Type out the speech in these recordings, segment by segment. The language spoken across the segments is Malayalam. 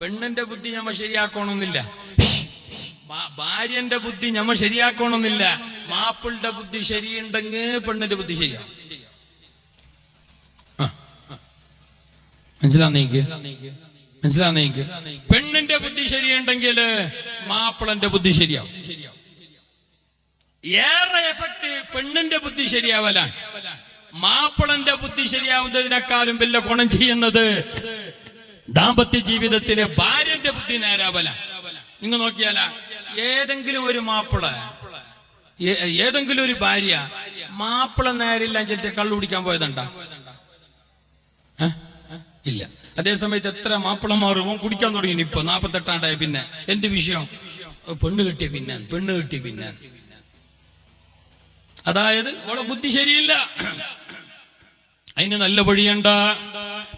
പെണ്ണിന്റെ ബുദ്ധി നമ്മൾ ശരിയാക്കണമെന്നില്ല, ഭാര്യന്റെ ബുദ്ധി നമ്മൾ ശരിയാക്കണമെന്നില്ല. മാപ്പിളുടെ ബുദ്ധി ശരിയുണ്ടെങ്കിൽ പെണ്ണിന്റെ ബുദ്ധി ശരിയാവും. മനസ്സിലാന്നെങ്കിൽ പെണ്ണിന്റെ ബുദ്ധി ശരിയുണ്ടെങ്കിൽ മാപ്പിളന്റെ ബുദ്ധി ശരിയാവും. ഏറെ എഫക്ട് പെണ്ണിന്റെ ബുദ്ധി ശരിയാവലാണ്. മാപ്പിളന്റെ ബുദ്ധി ശരിയാവുന്നതിനേക്കാളും വലിയ ഗുണം ചെയ്യുന്നത് ദാമ്പത്യ ജീവിതത്തിലെ ഭാര്യന്റെ ബുദ്ധി നേരാവലാണ്. നിങ്ങൾ നോക്കിയാല ഏതെങ്കിലും ഒരു മാപ്പിള, ഏതെങ്കിലും ഒരു ഭാര്യ മാപ്പിള നേരില്ല ചിലത്തെ കള്ളു കുടിക്കാൻ പോയതുണ്ടാ? ഇല്ല. അതേസമയത്ത് എത്ര മാപ്പിളമാറും കുടിക്കാൻ തുടങ്ങി. ഇപ്പൊ 48 പിന്നെ എന്ത് വിഷയം? പെണ്ണ് കിട്ടിയ പിന്നെ അതായത് അവളെ ബുദ്ധി ശരിയില്ല. അതിന് നല്ല വഴിയുണ്ട.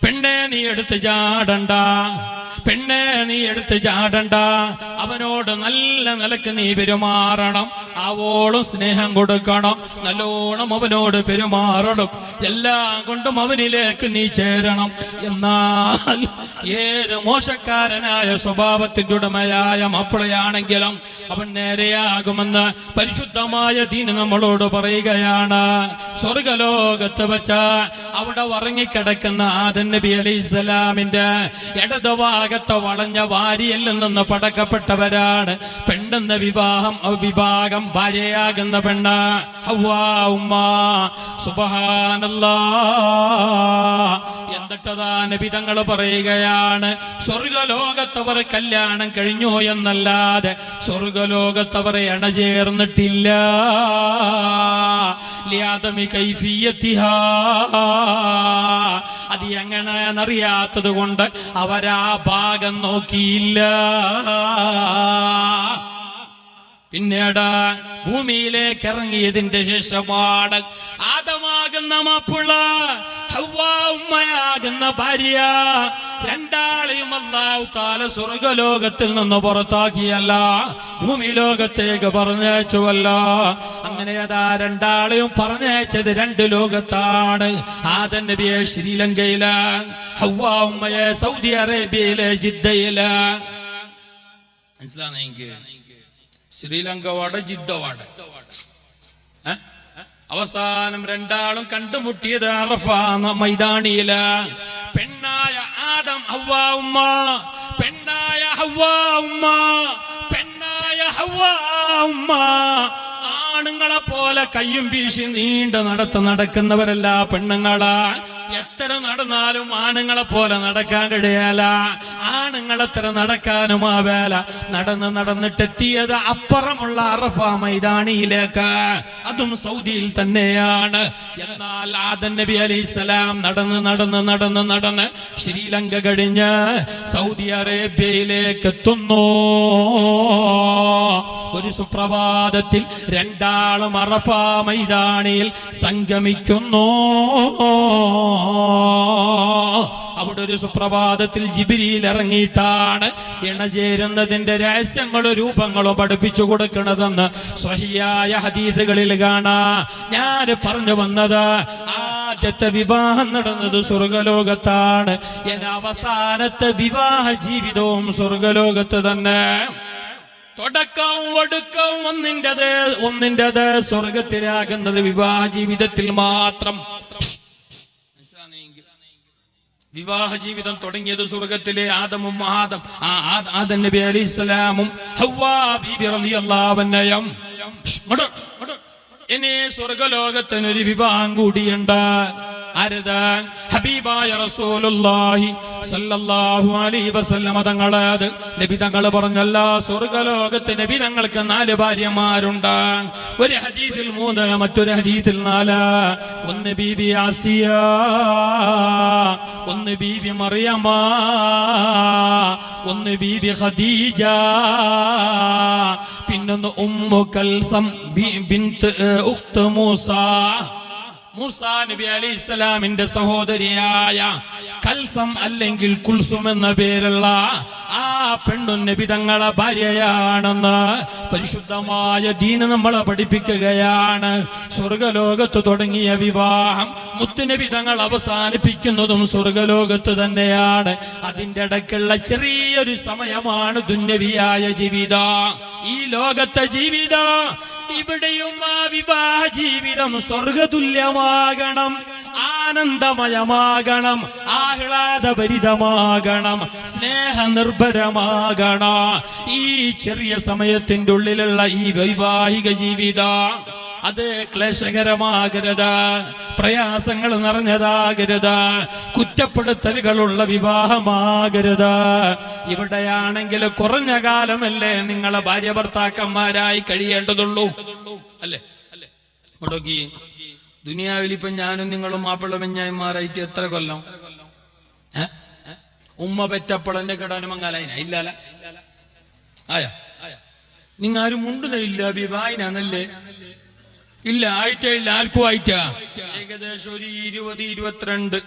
പെണ്ണെ നീ എടുത്ത് ചാടണ്ട, അവനോട് നല്ല നിലക്ക് നീ പെരുമാറണം. അവോളം സ്നേഹം കൊടുക്കണം, നല്ലോണം അവനോട് പെരുമാറണം, എല്ലാം കൊണ്ടും അവനിലേക്ക് നീ ചേരണം. എന്നാൽ ഏത് മോശക്കാരനായ സ്വഭാവത്തിന്റെ ഉടമയായ മാപ്പിളയാണെങ്കിലും അവൻ നേരെയാകുമെന്ന് പരിശുദ്ധമായ ദീൻ നമ്മളോട് പറയുകയാണ്. സ്വർഗലോകത്ത് വെച്ച അവിടെ ഉറങ്ങിക്കിടക്കുന്ന ആദം നബി അലൈഹിസ്സലാമിന്റെ ഇടതുഭാഗത്തെ വളഞ്ഞ വാരിയിൽ നിന്ന് പടക്കപ്പെട്ടവരാണ് പെണ്ണെന്ന വിഭാഗം ഭാര്യയാകുന്ന പെണ്ണ് ഹവ്വാ ഉമ്മ. സുബ്ഹാനല്ലാഹ്. എന്നിട്ടതാ നബി തങ്ങൾ പറയുകയാണ്, സ്വർഗലോകത്തവർ കല്യാണം കഴിഞ്ഞു എന്നല്ലാതെ സ്വർഗലോകത്തവർ ഇണചേർന്നിട്ടില്ല. ലിയാദമി കൈഫിയത്തിഹാ, അത് എങ്ങനെയെന്നറിയാത്തത് കൊണ്ട് അവരാ ഭാഗം നോക്കിയില്ല. പിന്നീട് ഭൂമിയിലേക്ക് ഇറങ്ങിയതിന്റെ ശേഷമാണ് ആദമാകുന്ന മാപ്പിള, ഹവ്വാ ഉമ്മയാകുന്ന ഭാര്യ, രണ്ടാളെയും അല്ലാഹു തആല സ്വർഗലോകത്തിൽ നിന്ന് പുറത്താക്കിയല്ല, ഭൂമി ലോകത്തേക്ക് പറഞ്ഞയച്ചുവല്ല. അങ്ങനെ അതാ രണ്ടാളെയും പറഞ്ഞയച്ചത് 2 ലോകത്താണ്. ആദം നബിയെ ശ്രീലങ്കയില്, ഹവ്വാ ഉമ്മയെ സൗദി അറേബ്യയിലെ ജിദ്ദയില്. മനസ്സിലാണെങ്കിൽ ശ്രീലങ്ക വാട ജിദ്ദ വാട. അവസാനം രണ്ടാളും കണ്ടുമുട്ടിയത് അറഫ മൈതാനിയില്. പെണ്ണായ ആദം ഹവ്വാ ഉമ്മ, പെണ്ണായ ഹവ്വാ ഉമ്മ. ആണുങ്ങളെ പോലെ കയ്യും വീശി നീണ്ട നടക്കുന്നവരല്ല പെണ്ണുങ്ങളാ. എത്ര നടന്നാലും ആണുങ്ങളെ പോലെ നടക്കാൻ കഴിയാല, ആണുങ്ങളെത്ര നടക്കാനും ആവേല. നടന്നിട്ടെത്തിയത് അപ്പുറമുള്ള അറഫ മൈതാനിയിലേക്ക്, അതും സൗദിയിൽ തന്നെയാണ്. എന്നാൽ ആദം നബി അലൈഹിസ്സലാം നടന്ന് ശ്രീലങ്ക കഴിഞ്ഞ് സൗദി അറേബ്യയിലേക്ക് എത്തുന്നു. ഒരു സുപ്രഭാതത്തിൽ രണ്ടാളും അറഫ മൈതാനിയിൽ സംഗമിക്കുന്നു. അവിടെ ഒരു സുപ്രഭാതത്തിൽ ജിബ്രീൽ ഇറങ്ങിയിട്ടാണ് ഇണചേരുന്നതിന്റെ രഹസ്യങ്ങളും രൂപങ്ങളും പഠിപ്പിച്ചു കൊടുക്കണതെന്ന് സ്വഹീഹായ ഹദീസുകളിൽ കാണാം. ഞാൻ പറഞ്ഞു വന്നത്, ആദ്യത്തെ വിവാഹം നടന്നത് സ്വർഗലോകത്താണ്. എന്റെ അവസാനത്തെ വിവാഹ ജീവിതവും സ്വർഗലോകത്ത് തന്നെ. തുടക്കവും ഒടുക്കവും ഒന്നിൻ്റെത് സ്വർഗത്തിലാകുന്നത് വിവാഹ ജീവിതത്തിൽ മാത്രം. വിവാഹ ജീവിതം തുടങ്ങിയത് സ്വർഗത്തിലെ ആദം നബി അലൈഹിസ്സലാമും ഹവ്വാ ബീബി റളിയല്ലാഹു അൻഹയും. ഇനി സ്വർഗലോകത്തിനൊരു വിവാഹം കൂടിയുണ്ട്. ആരത്? ഹബീബായ റസൂലുള്ളാഹി സ്വല്ലല്ലാഹു അലൈഹി വസല്ലം തങ്ങളത് നബി തങ്ങൾ പറഞ്ഞല്ല, സ്വർഗലോകത്ത് നബി തങ്ങൾക്ക് 4 ഭാര്യമാരുണ്ട്. ഒരു ഹദീസിൽ 3, മറ്റൊരു ഹദീസിൽ 4. ഒന്ന് ബീബി ആസിയ, ഒന്ന് ബീബി മറിയമ, ഒന്ന് ബീബി ഖദീജ, പിന്നൊന്ന് ഉമ്മു കൽസം ബിൻത് ഉഖ്ത് മൂസ. മൂസാ നബി അലൈഹിസ്സലാമിന്റെ സഹോദരിയായ കൽസം അല്ലെങ്കിൽ കുൽസും എന്ന പേരുള്ള ആ പെണ്ണു നബി തങ്ങളെ ഭാര്യയാണെന്ന് പരിശുദ്ധമായ ദീന് നമ്മളെ പഠിപ്പിക്കുകയാണ്. സ്വർഗലോകത്ത് തുടങ്ങിയ വിവാഹം മുത്തുനബി തങ്ങൾ അവസാനിപ്പിക്കുന്നതും സ്വർഗലോകത്ത് തന്നെയാണ്. അതിന്റെ ഇടയ്ക്കുള്ള ചെറിയൊരു സമയമാണ് ദുന്യവിയായ ജീവിതം, ഈ ലോകത്തെ ജീവിതം. ഇവിടെയും ആ വിവാഹ ജീവിതം സ്വർഗതുല്യമാകണം, ആനന്ദമയമാകണം, ആഹ്ലാദഭരിതമാകണം, സ്നേഹനിർഭരമാകണം. ഈ ചെറിയ സമയത്തിന്റെ ഉള്ളിലുള്ള ഈ വൈവാഹിക ജീവിതം അത് ക്ലേശകരമാകരുത്, പ്രയാസങ്ങൾ നിറഞ്ഞതാകരുത്, കുറ്റപ്പെടുത്തലുകളുള്ള വിവാഹമാകരുത്. ഇവിടെയാണെങ്കിൽ കുറഞ്ഞ കാലമല്ലേ നിങ്ങളെ ഭാര്യ ഭർത്താക്കന്മാരായി കഴിയേണ്ടതുള്ളൂ, അല്ലേ? മുടക്കി ദുനിയാവിൽ ഇപ്പൊ ഞാനും നിങ്ങളും മാപ്പിള മെഞ്ഞായിമാരായിട്ട് എത്ര കൊല്ലം? ഉമ്മ പെറ്റപ്പളന്റെ കിടാനുമങ്ങാലായിന ഇല്ലാല ആയ നിങ്ങ ആരും മുണ്ടുന്നില്ല വിവാഹിനല്ലേ? ഇല്ല, ആയിട്ടില്ല, ആർക്കും ആയിട്ടാ. ഏകദേശം ഒരു 20-22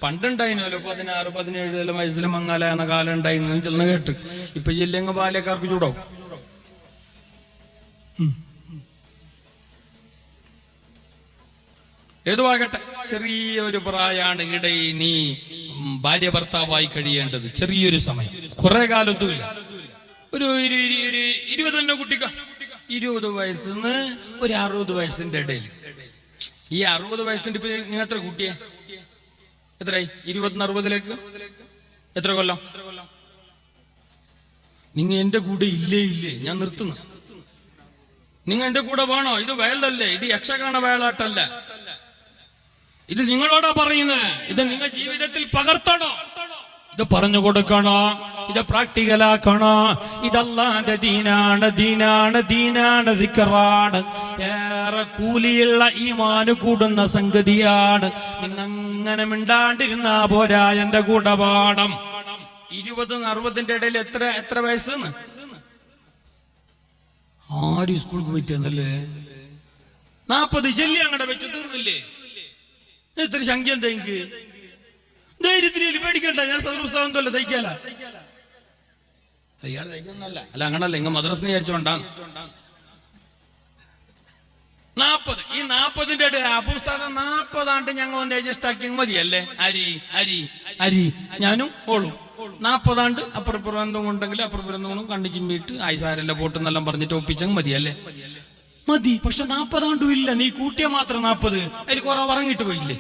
പണ്ടുണ്ടായിരുന്നല്ലോ, 16-17 വയസ്സിൽ മങ്ങാല എന്ന കാലം ഉണ്ടായിരുന്നു ചെന്ന് കേട്ട്. ഇപ്പൊ ജില്ലങ്ങ് ബാല്യക്കാർക്ക് ചൂടാവും. ഏതുവാകട്ടെ, ചെറിയൊരു പ്രായാണ് ഇടയിൽ നീ ഭാര്യ ഭർത്താവായി കഴിയേണ്ടത്. ചെറിയൊരു സമയം, കുറെ കാലത്തുമില്ല. ഒരു 20 തന്നെ കുട്ടിക്ക 20 വയസ്സിന്ന് ഒരു 60 വയസ്സിന്റെ ഇടയിൽ. ഈ 60 വയസ്സിന്റെ ഇപ്പൊ നിങ്ങൾ എത്ര കുട്ടിയെ? എത്രയായി? 20-60 എത്ര കൊല്ലം? നിങ്ങ എന്റെ കൂടെ ഇല്ലേ? ഞാൻ നിർത്തുന്നു. നിങ്ങ എന്റെ കൂടെ വേണോ? ഇത് വയലല്ലേ, ഇത് യക്ഷഗാന വയലാട്ടല്ല. ഇത് നിങ്ങളോടാ പറയുന്നത്. ഇത് നിങ്ങൾ ജീവിതത്തിൽ പകർത്തണോ? ഇത് പറഞ്ഞു കൊടുക്കണോ? ഇത് പ്രാക്ടിക്കലാക്കണോ? ഇതല്ലാന്റെ ദീനാണ്, ദീനാണ്, ദീനാണ്, ദിക്റാണ്. ഏറെ കൂലിയുള്ള ഈമാന് കൂടുന്ന സംഗതിയാണ്. നിന്നങ്ങനെ മിണ്ടാണ്ടിരുന്നാ പോരാ, എന്റെ കൂടെ പാഠം. 20-60 ഇടയിൽ എത്ര വയസ്സെന്ന് ആര് സ്കൂൾക്ക് പറ്റിയെന്നല്ലേ? 40 ചെല്ലി അങ്ങടെ വെച്ച് തീർന്നില്ലേ? ഇത്ര ശങ്ക എന്താ എനിക്ക്? ധൈര്യത്തിൽ പേടിക്കണ്ട, ഞാൻ സദൃസ്ഥാന്തല്ല തയ്ക്കാല. അയാൾ തയ്ക്കുന്നല്ല, അല്ല അങ്ങനല്ല, ഇങ്ങ മദ്രസിനെ വിചാരിച്ചോണ്ടാ. 40 ഈ 40ന്റെ ഇടയിൽ പുസ്തകം 40 ആണ്ട് ഞങ്ങൾ ഒന്ന് അഡ്ജസ്റ്റ് ആക്കി മതിയല്ലേ? അരി ഞാനും ഓളും 40 ആണ്ട് അപ്പുറപ്പുറം എന്തും ഉണ്ടെങ്കിൽ അപ്പുറപ്പുറം കണ്ണു ചിമ്മിട്ട് ആയിസാരല്ല പോട്ടെന്നെല്ലാം പറഞ്ഞിട്ട് ഒപ്പിച്ചങ്ങ് മതിയല്ലേ? മതി. പക്ഷെ 40 ആണ്ടും ഇല്ല, നീ കൂട്ടിയ മാത്രം 40, അതിൽ കുറെ ഉറങ്ങിട്ട് പോയില്ലേ?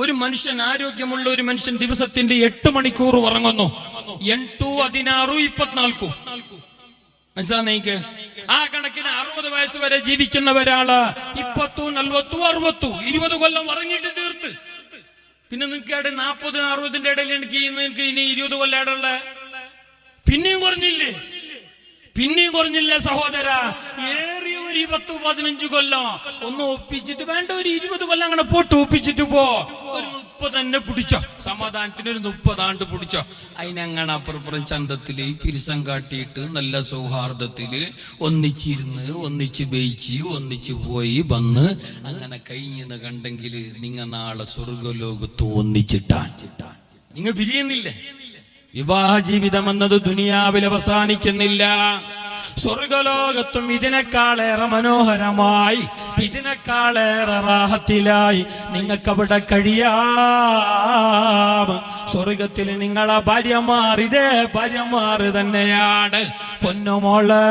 ഒരു മനുഷ്യൻ, ആരോഗ്യമുള്ള ഒരു മനുഷ്യൻ ദിവസത്തിന്റെ 8 മണിക്കൂർ ഉറങ്ങുന്നു. 8, 16, 24. മനസ്സിലാക്ക്. ആ കണക്കിന് 60 വയസ്സ് വരെ ജീവിക്കുന്ന ഒരാള് 20, 40, 60, 20 കൊല്ലം ഉറങ്ങിയിട്ട് തീർത്ത്. പിന്നെ നിനക്ക് 40, 60ന്റെ ഇടയിൽ എനിക്ക് ഇനി 20 കൊല്ലം ഇടയുള്ള പിന്നെയും കുറഞ്ഞില്ലേ സഹോദര? ഏറിയ ഒരു 10-15 കൊല്ലം ഒന്ന് ഒപ്പിച്ചിട്ട് വേണ്ട, ഒരു 20 കൊല്ലം അങ്ങനെ പോട്ട് ഒപ്പിച്ചിട്ട് പോ. ഒരു 30 തന്നെ പിടിച്ചോ, സമാധാനത്തിന് ഒരു 30 ആണ്ട് പിടിച്ചോ. അതിനങ്ങനെ അപ്പുറപ്പുറം ചന്തത്തില് പിരിസം കാട്ടിയിട്ട് നല്ല സൗഹാർദ്ദത്തില് ഒന്നിച്ചിരുന്ന്, ഒന്നിച്ച് ബയിച്ച്, ഒന്നിച്ച് പോയി വന്ന് അങ്ങനെ കഴിഞ്ഞെന്ന് കണ്ടെങ്കിൽ നിങ്ങ നാളെ സ്വർഗലോകത്ത് ഒന്നിച്ചിട്ടാൻ നിങ്ങ പിരിയുന്നില്ലേ? വിവാഹ ജീവിതം എന്നത് ദുനിയാവിൽ അവസാനിക്കുന്നില്ല. സ്വർഗലോകത്തും ഇതിനേക്കാളേറെ മനോഹരമായി, ഇതിനേക്കാളേറെ റാഹത്തിലായി നിങ്ങൾക്കവിടെ കഴിയാം. സ്വർഗത്തിൽ നിങ്ങളെ ഭാര്യമാർ തന്നെയാണ്. പൊന്നുമോള്,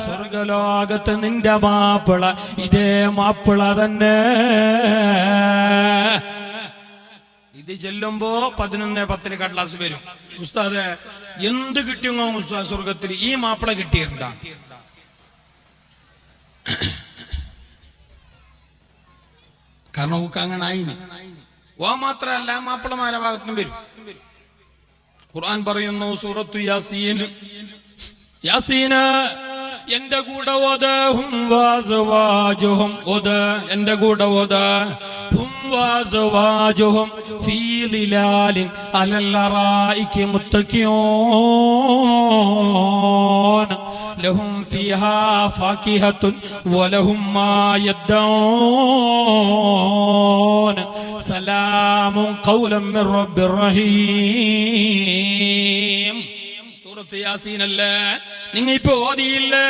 സ്വർഗലോകത്ത് നിന്റെ മാപ്പിള ഇതേ മാപ്പിള തന്നെ. ഇത് ചെല്ലുമ്പോ 11:10 കടലാസ് വരും. ഉസ്താദെ എന്ത് കിട്ടിയോ ഉസ്താദ് സ്വർഗത്തിൽ? ഈ മാപ്പിള കിട്ടിയിട്ടുണ്ട? കാരണം നമുക്ക് അങ്ങനെ ആയിന്. ഓ മാത്രല്ല, മാപ്പിളമാരെ ഭാഗത്തും വരും. ഖുർആൻ പറയുന്നു സൂറത്തു യാസീന് എന്റെ കൂടെ ഓത്, ഹും വാസുവാജുഹും ഓത്, എന്റെ കൂടെ ഓത്. ഹും വാസുവാജുഹും ഫീ ളിലാലിൻ അലൽ അറായികി മുത്തഖിയൂൻ ലഹും ഫീഹാ ഫാകിഹത്തുൻ വലഹും മാ യദ്ദഊൻ സലാമുൻ ഖൗലൻ മിർ റബ്ബിർ റഹീം. സൂറത്ത് യാസീൻ അല്ലേ നിങ്ങൾ ഇപ്പോ ഓതിയില്ലേ?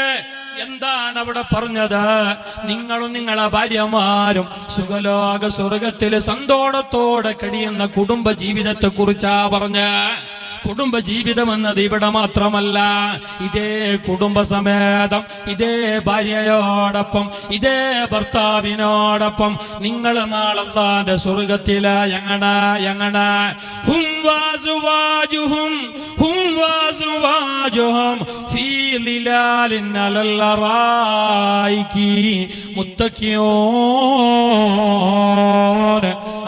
എന്താണ് അവിടെ പറഞ്ഞത്? നിങ്ങളും നിങ്ങളെ ഭാര്യമാരും സുഖലോക സ്വർഗത്തില് സന്തോഷത്തോടെ കഴിയുന്ന കുടുംബ ജീവിതത്തെ കുറിച്ചാ പറഞ്ഞ. കുടുംബ ജീവിതം എന്നത് ഇവിടെ മാത്രമല്ല, ഇതേ കുടുംബസമേതം ഇതേ ഭാര്യയോടൊപ്പം ഇതേ ഭർത്താവിനോടൊപ്പം നിങ്ങൾ നാളെ അല്ലാഹുവിന്റെ സ്വർഗത്തില് എങ്ങനെ ഹും വസുവാജുഹും ഫീ ളിലാലിൻ അലൽ അറായികി മുത്തഖിയൂൻ.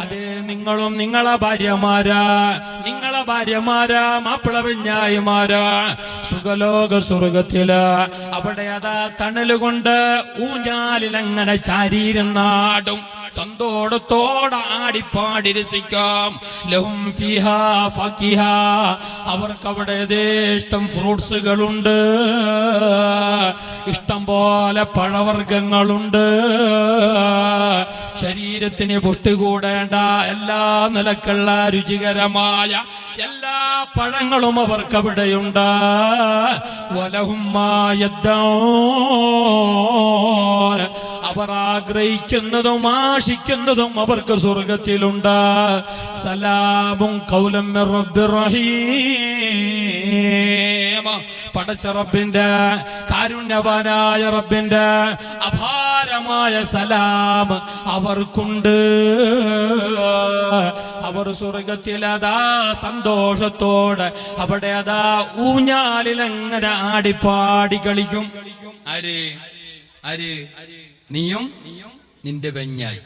അതേ നിങ്ങളും നിങ്ങളെ ഭാര്യമാരാ മാപ്പിള പെഞ്ഞായിമാരാ സുഖലോക സ്വർഗത്തില് അവിടെ അതാ തണലുകൊണ്ട് ഊഞ്ഞാലിലങ്ങനെ ചാരിയിരുന്നാടും സന്തോഷത്തോടെ ആടിപ്പാടി രസിക്കാം. ലഹും ഫീഹാ ഫാകിഹ, അവർക്ക് അവിടെ യഥേഷ്ടം ഫ്രൂട്ട്സുകളുണ്ട്, ഇഷ്ടം പോലെ പഴവർഗ്ഗങ്ങളുണ്ട്. ശരീരത്തിന് പുഷ്ടി കൂടേണ്ട എല്ലാ നിലക്കുള്ള രുചികരമായ എല്ലാ പഴങ്ങളും അവർക്ക് അവിടെയുണ്ട്. വലഹും മാ യദ്ദഊൻ, അവർ ആഗ്രഹിക്കുന്നതും ആശിക്കുന്നതും അവർക്ക് സ്വർഗത്തിലുണ്ട്. സലാമുൻ ഖൗലൻ മിർ റബ്ബിർ റഹീം. പടച്ച റബ്ബിന്റെ, കാരുണ്യവാനായ റബ്ബിന്റെ അപാരമായ സലാം അവർക്കുണ്ട്. അവർ സ്വർഗത്തിൽ അതാ സന്തോഷത്തോടെ അവിടെ അതാ ഊഞ്ഞാലിലങ്ങനെ ആടിപ്പാടി കളിക്കും. ആര്? നീയും നിന്റെ പെഞ്ഞായി.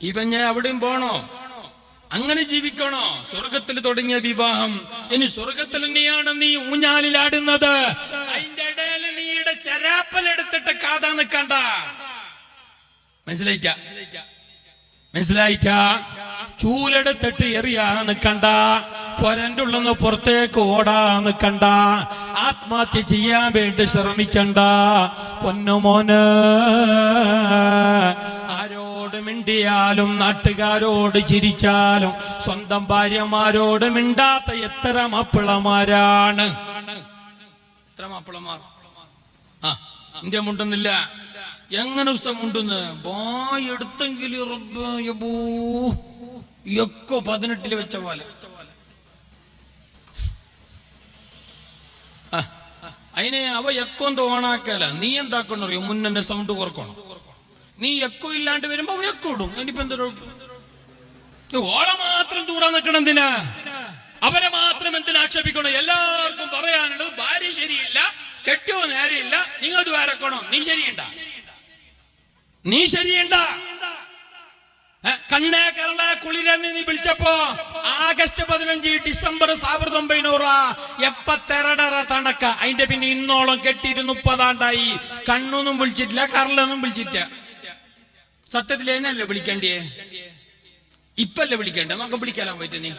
ഈ പെഞ്ഞായി അവിടെയും പോണോ? അങ്ങനെ ജീവിക്കണോ? സ്വർഗത്തിൽ തുടങ്ങിയ വിവാഹം ഇനി സ്വർഗത്തിൽ തന്നെയാണ് നീ ഊഞ്ഞാലിലാടുന്നത്. അതിന്റെ ഇടയിൽ നീയുടെ ചരാപ്പലെടുത്തിട്ട് കാതാ നിൽക്കണ്ട. മനസ്സിലായിട്ടാ? ചൂലെടുത്തിട്ട് എറിയാ നിൽക്കണ്ട, പൊരന്റെ ഉള്ളൊന്ന് പുറത്തേക്ക് ഓടാ നിൽക്കണ്ട, ആത്മഹത്യ ചെയ്യാൻ വേണ്ടി ശ്രമിക്കണ്ട. പൊന്നുമോന്, ആരോട് മിണ്ടിയാലും നാട്ടുകാരോട് ചിരിച്ചാലും സ്വന്തം ഭാര്യമാരോട് മിണ്ടാത്ത എത്ര മാപ്പിളമാരാണ്. എത്ര മാപ്പിളമാർ ഇന്ത്യ മുണ്ടുന്നില്ല. എങ്ങനെ ഉസ്താദ് മുണ്ടുന്ന്? ബായ് എടുത്തെങ്കിൽ 18 വെച്ച പോലെ. അതിനെ അവ എക്കോന്തോ ഓണാക്കല. നീ എന്താക്കണം അറിയോ? മുന്നെ സൗണ്ട് കുറക്കണം. നീ എക്കോ ഇല്ലാണ്ട് വരുമ്പോ അവ എക്കോ ഇടും. ഇനിയിപ്പോ എന്തോ ഓളെ മാത്രം ദൂരം നിൽക്കണം. എന്തിനാ അവരെ മാത്രം എന്തിനാ ആക്ഷേപിക്കണം? എല്ലാവർക്കും പറയാനുള്ളത് ഭാര്യ ശരിയില്ല, കെട്ടിയോ നേരെയില്ല, നിങ്ങൾ ദ്വാരക്കണോ? നീ ശരിയുണ്ട. കണ്ണേ കേരള കുളിരെന്ന് നീ വിളിച്ചപ്പോ ആഗസ്റ്റ് 15 ഡിസംബർ 1900 എപ്പത്തെരടറ തണക്ക. അതിന്റെ പിന്നെ ഇന്നോളം കെട്ടിയിട്ട് 30 ആണ്ടായി. കണ്ണൊന്നും വിളിച്ചിട്ടില്ല, കറലൊന്നും വിളിച്ചിട്ടില്ല. സത്യത്തിൽ എന്നല്ലേ വിളിക്കണ്ടേ? ഇപ്പല്ലേ വിളിക്കണ്ടേ? നമുക്ക് വിളിക്കാലോ പോയിട്ട്. നീ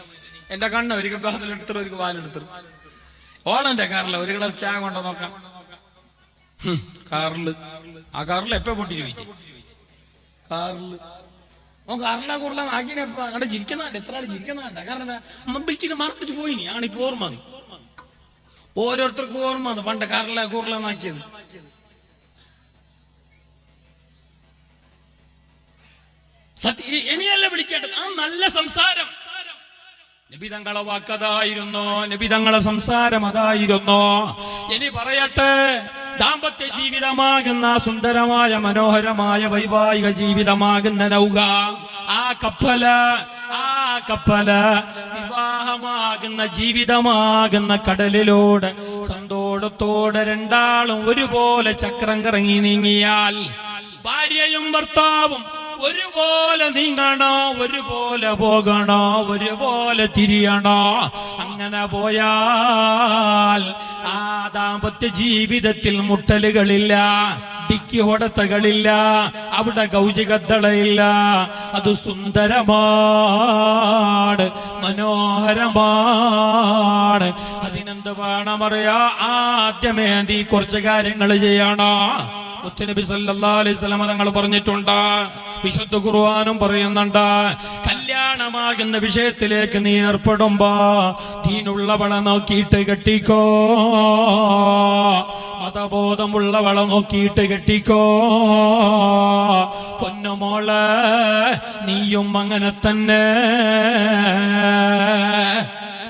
എന്റെ കണ്ണ് ഒരു ബാതിലെടുത്തിട്ട് ഒരു വാലെടുത്തിട്ട് ഓളെന്റെ കാറില ഒരു ഗ്ലാസ് ചായ കൊണ്ടോ നോക്കാം. കാറില് ആ കാറിൽ എപ്പ പൊട്ടിട്ട് പോയിട്ട് കാറില് കാറില കൂറല ആക്കിയപ്പോ അവിടെ ചിരിക്കുന്നുണ്ട്. എത്ര ആള് ചിരിക്കുന്നുണ്ട്. കാരണം വിളിച്ചിട്ട് മറപ്പിച്ച് പോയിനി. ആണിപ്പോ ഓർമ്മ, ഓരോരുത്തർക്കും ഓർമ്മ പണ്ട് കാറില കൂറലാക്കിയത്. സത്യ ഇനിയല്ല വിളിക്കേണ്ടത്. ആ നല്ല സംസാരം നബി തങ്ങളെ വാക്കതായിരുന്നു, നബി തങ്ങളെ സംസാരം അതായിരുന്നു. ഇനി പറയട്ടെ, ദാമ്പത്യ ജീവിതമാകുന്ന സുന്ദരമായ മനോഹരമായ വൈവാഹിക ജീവിതമാകുന്ന നൗക, ആ കപ്പല് വിവാഹമാകുന്ന ജീവിതമാകുന്ന കടലിലൂടെ സന്തോഷത്തോടെ രണ്ടാളും ഒരുപോലെ ചക്രം കറങ്ങി നീങ്ങിയാൽ, ഭാര്യയും ഭർത്താവും ഒരുപോലെ നീങ്ങണോ, ഒരുപോലെ പോകണോ, ഒരുപോലെ തിരിയണോ. അങ്ങനെ പോയാൽ ആ ദാമ്പത്യ ജീവിതത്തിൽ മുട്ടലുകളില്ല, ഡിക്കി ഹൊടത്തകളില്ല, അവിടെ കൗചികത്തളയില്ല. അത് സുന്ദരമാണ്, മനോഹരമാണ്. അതിനെന്ത് എന്ത് വേണമറിയാ? ആദ്യമേ നീ കുറച്ച് കാര്യങ്ങൾ ചെയ്യണോ? മുത്തുനബി സല്ലല്ലാഹു അലൈഹി വസല്ലം തങ്ങൾ പറഞ്ഞിട്ടുണ്ട്, വിശുദ്ധ ഖുർആനും പറയുന്നുണ്ട്, കല്യാണമാകുന്ന വിഷയത്തിലേക്ക് നീ ഏർപ്പെടുമ്പോ ദീനുള്ളവളെ നോക്കിയിട്ട് കെട്ടിക്കോ, മതബോധമുള്ളവളെ നോക്കിയിട്ട് കെട്ടിക്കോ. പൊന്നുമോളെ, നീയും അങ്ങനെ തന്നെ.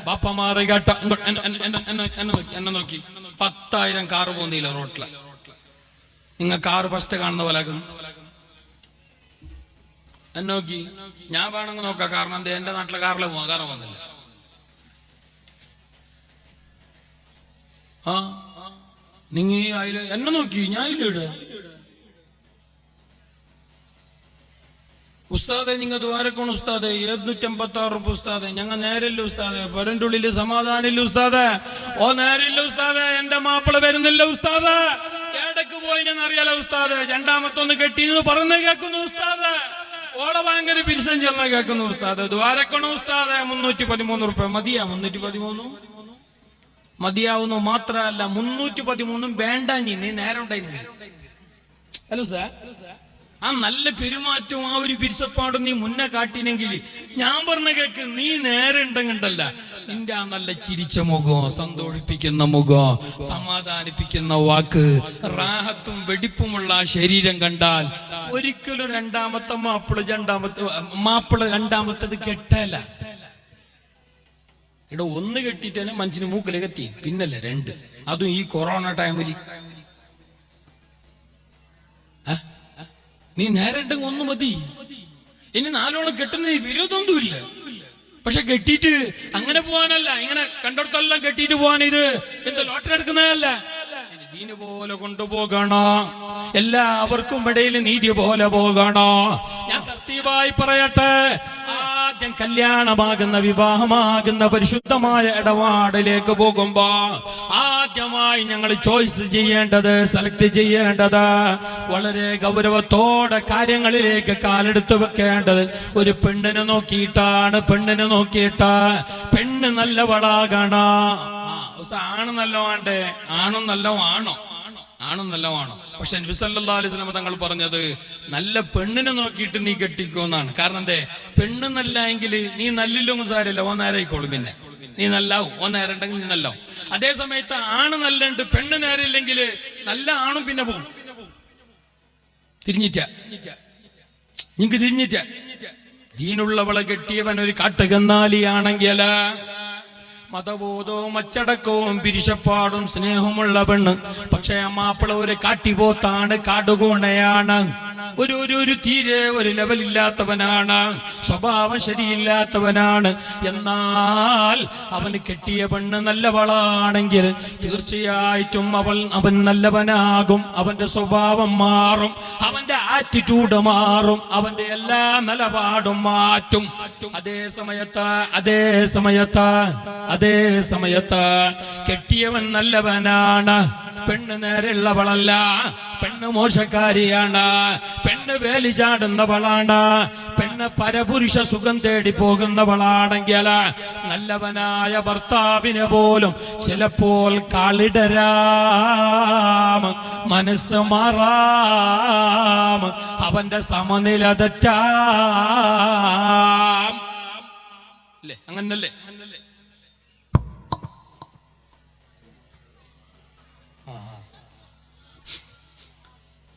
ബാപ്പമാറ് കേട്ട എന്നെ നോക്കി 10,000 കാറ് പോകുന്നില്ല റോട്ടില്. നിങ്ങൾ കാറ് ഫസ്റ്റ് കാണുന്ന പോലെ എന്നെ നോക്കി. ഞാൻ വേണമെങ്കിൽ നോക്കാം, കാരണം എന്താ, എന്റെ നാട്ടിലെ കാറിൽ പോവാ, കാറ് പോകുന്നില്ല. ആ നിങ്ങ അതിൽ എന്നെ നോക്കി, ഞാൻ ഇല്ല. ഉസ്താദെ നിങ്ങൾ ദ്വാരക്കോണ് ഉസ്താദെ, 756 റുപ്യ ഉസ്താദെ, ഞങ്ങൾ നേരില്ല ഉസ്താദെ, പൊരന്റെ ഉള്ളില് സമാധാനില്ല ഉസ്താദെ, ഓ നേരില്ല ഉസ്താദെ, എന്റെ മാപ്പിള വരുന്നില്ല ഉസ്താദെ, ഏടക്ക് പോയിനെന്നറിയാലോ ഉസ്താദെ, രണ്ടാമത്തൊന്ന് കെട്ടിന്ന് പറഞ്ഞ് കേൾക്കുന്നു ഉസ്താദെ, ഓളെ ഭയങ്കര പിരിസം ചെന്ന കേൾക്കുന്നു ഉസ്താദെ, ദ്വാരക്കണ ഉസ്താദെ, 313 റുപ്യ മതിയാ? 313 മതിയാവുന്നു മാത്രല്ല 313 വേണ്ട, നീ നേരം ഉണ്ടായി. ഹലോ സാർ, ആ നല്ല പെരുമാറ്റവും ആ ഒരു പിരിസപ്പാടും നീ മുന്നേ കാട്ടിനെങ്കിൽ ഞാൻ പറഞ്ഞ കേക്ക്, നീ നേരെ ഉണ്ടെങ്കിണ്ടല്ല, നിന്റെ ആ നല്ല ചിരിച്ച മുഖം, സന്തോഷിപ്പിക്കുന്ന മുഖം, സമാധാനിപ്പിക്കുന്ന വാക്ക്, റാഹത്തും വെടിപ്പുമുള്ള ആ ശരീരം കണ്ടാൽ ഒരിക്കലും മാപ്പിള രണ്ടാമത്തത് കെട്ടല്ല. ഇവിടെ ഒന്ന് കെട്ടിട്ട് തന്നെ മനുഷ്യന് മൂക്കിലേക്ക് എത്തി, പിന്നല്ലേ 2, അതും ഈ കൊറോണ ടൈമിൽ. നീ നേരെ ഉണ്ടെങ്കിൽ 1 മതി. ഇനി 4 കെട്ടുന്ന വിരോധമൊന്നുമില്ല. പക്ഷെ കെട്ടിയിട്ട് അങ്ങനെ പോവാനല്ല, ഇങ്ങനെ കണ്ടിടത്തെല്ലാം കെട്ടിയിട്ട് പോവാൻ ഇത് എന്താ ലോട്ടറി എടുക്കുന്നതല്ല. ദീന് പോലെ കൊണ്ടുപോകണോ, എല്ലാവർക്കും ഇടയിൽ നീതി പോലെ പോകണോ. ഞാൻ തർത്തീബായി പറയട്ടെ, ആദ്യം കല്യാണമാകുന്ന, വിവാഹമാകുന്ന പരിശുദ്ധമായ ഇടപാടിലേക്ക് പോകുമ്പോ ആദ്യമായി ഞങ്ങൾ ചോയ്സ് ചെയ്യേണ്ടത്, സെലക്ട് ചെയ്യേണ്ടത്, വളരെ ഗൗരവത്തോടെ കാര്യങ്ങളിലേക്ക് കാലെടുത്ത് വെക്കേണ്ടത് ഒരു പെണ്ണിനെ നോക്കിയിട്ടാണ്. പെണ്ണിനെ നോക്കിയിട്ട് പെണ്ണ് നല്ലവളാകണോ. ആണ് നല്ല വേണ്ടേ? ആണും നല്ലവാണോ? ആണും നല്ലവാണോ? പക്ഷെ നബി സല്ലല്ലാഹു അലൈഹി വസല്ലം തങ്ങൾ പറഞ്ഞത് നല്ല പെണ്ണിനെ നോക്കിയിട്ട് നീ കെട്ടിക്കോന്നാണ്. കാരണം എന്തേ? പെണ്ണ് നല്ല എങ്കിൽ നീ നല്ലില്ലൊന്നും സാരമില്ല, ഓ നേരായിക്കോളും. പിന്നെ നീ നല്ലാവും, ഓ നേരുണ്ടെങ്കിൽ നീ നല്ലാവും. അതേ സമയത്ത് ആണ് നല്ലുണ്ട്, പെണ്ണ് നേരില്ലെങ്കിൽ നല്ല ആണും പിന്നെ പോകും. തിരിഞ്ഞിട്ട നിങ്ങക്ക് തിരിഞ്ഞിട്ട ദീനുള്ളവളെ കെട്ടിയവൻ ഒരു കാട്ടുകന്നാലിയാണെങ്കിൽ, മതബോധവും അച്ചടക്കവും പിരിശപ്പാടും സ്നേഹമുള്ള പെണ്ണ്. പക്ഷെ ആ മാപ്പിള ഒരു കാട്ടിപോത്താണ്, കാടുകോണയാണ്, ഒരു തീരെ ഒരു ലെവലില്ലാത്തവനാണ്, സ്വഭാവം ശരിയില്ലാത്തവനാണ്. എന്നാൽ അവന് കെട്ടിയ പെണ്ണ് നല്ലവളാണെങ്കിൽ തീർച്ചയായിട്ടും അവൻ നല്ലവനാകും. അവന്റെ സ്വഭാവം മാറും, അവന്റെ ആറ്റിറ്റ്യൂഡ് മാറും, അവന്റെ എല്ലാ നിലപാടും മാറ്റും. അതേ സമയത്ത് കെട്ടിയവൻ നല്ലവനാണ്, പെണ്ണ് നേരെയുള്ളവളല്ല, പെണ്ണ് മോശക്കാരിയാണ്, പെണ്ണ് വേലി ചാടുന്നവളാണ്, പെണ്ണ് പരപുരുഷ സുഖം തേടി പോകുന്നവളാണെങ്കിൽ നല്ലവനായ ഭർത്താവിന് പോലും ചിലപ്പോൾ കാളിടരാം, മനസ്സ് മാറാം, അവന്റെ സമനില തെറ്റാം. അല്ലേ? അങ്ങനല്ലേ?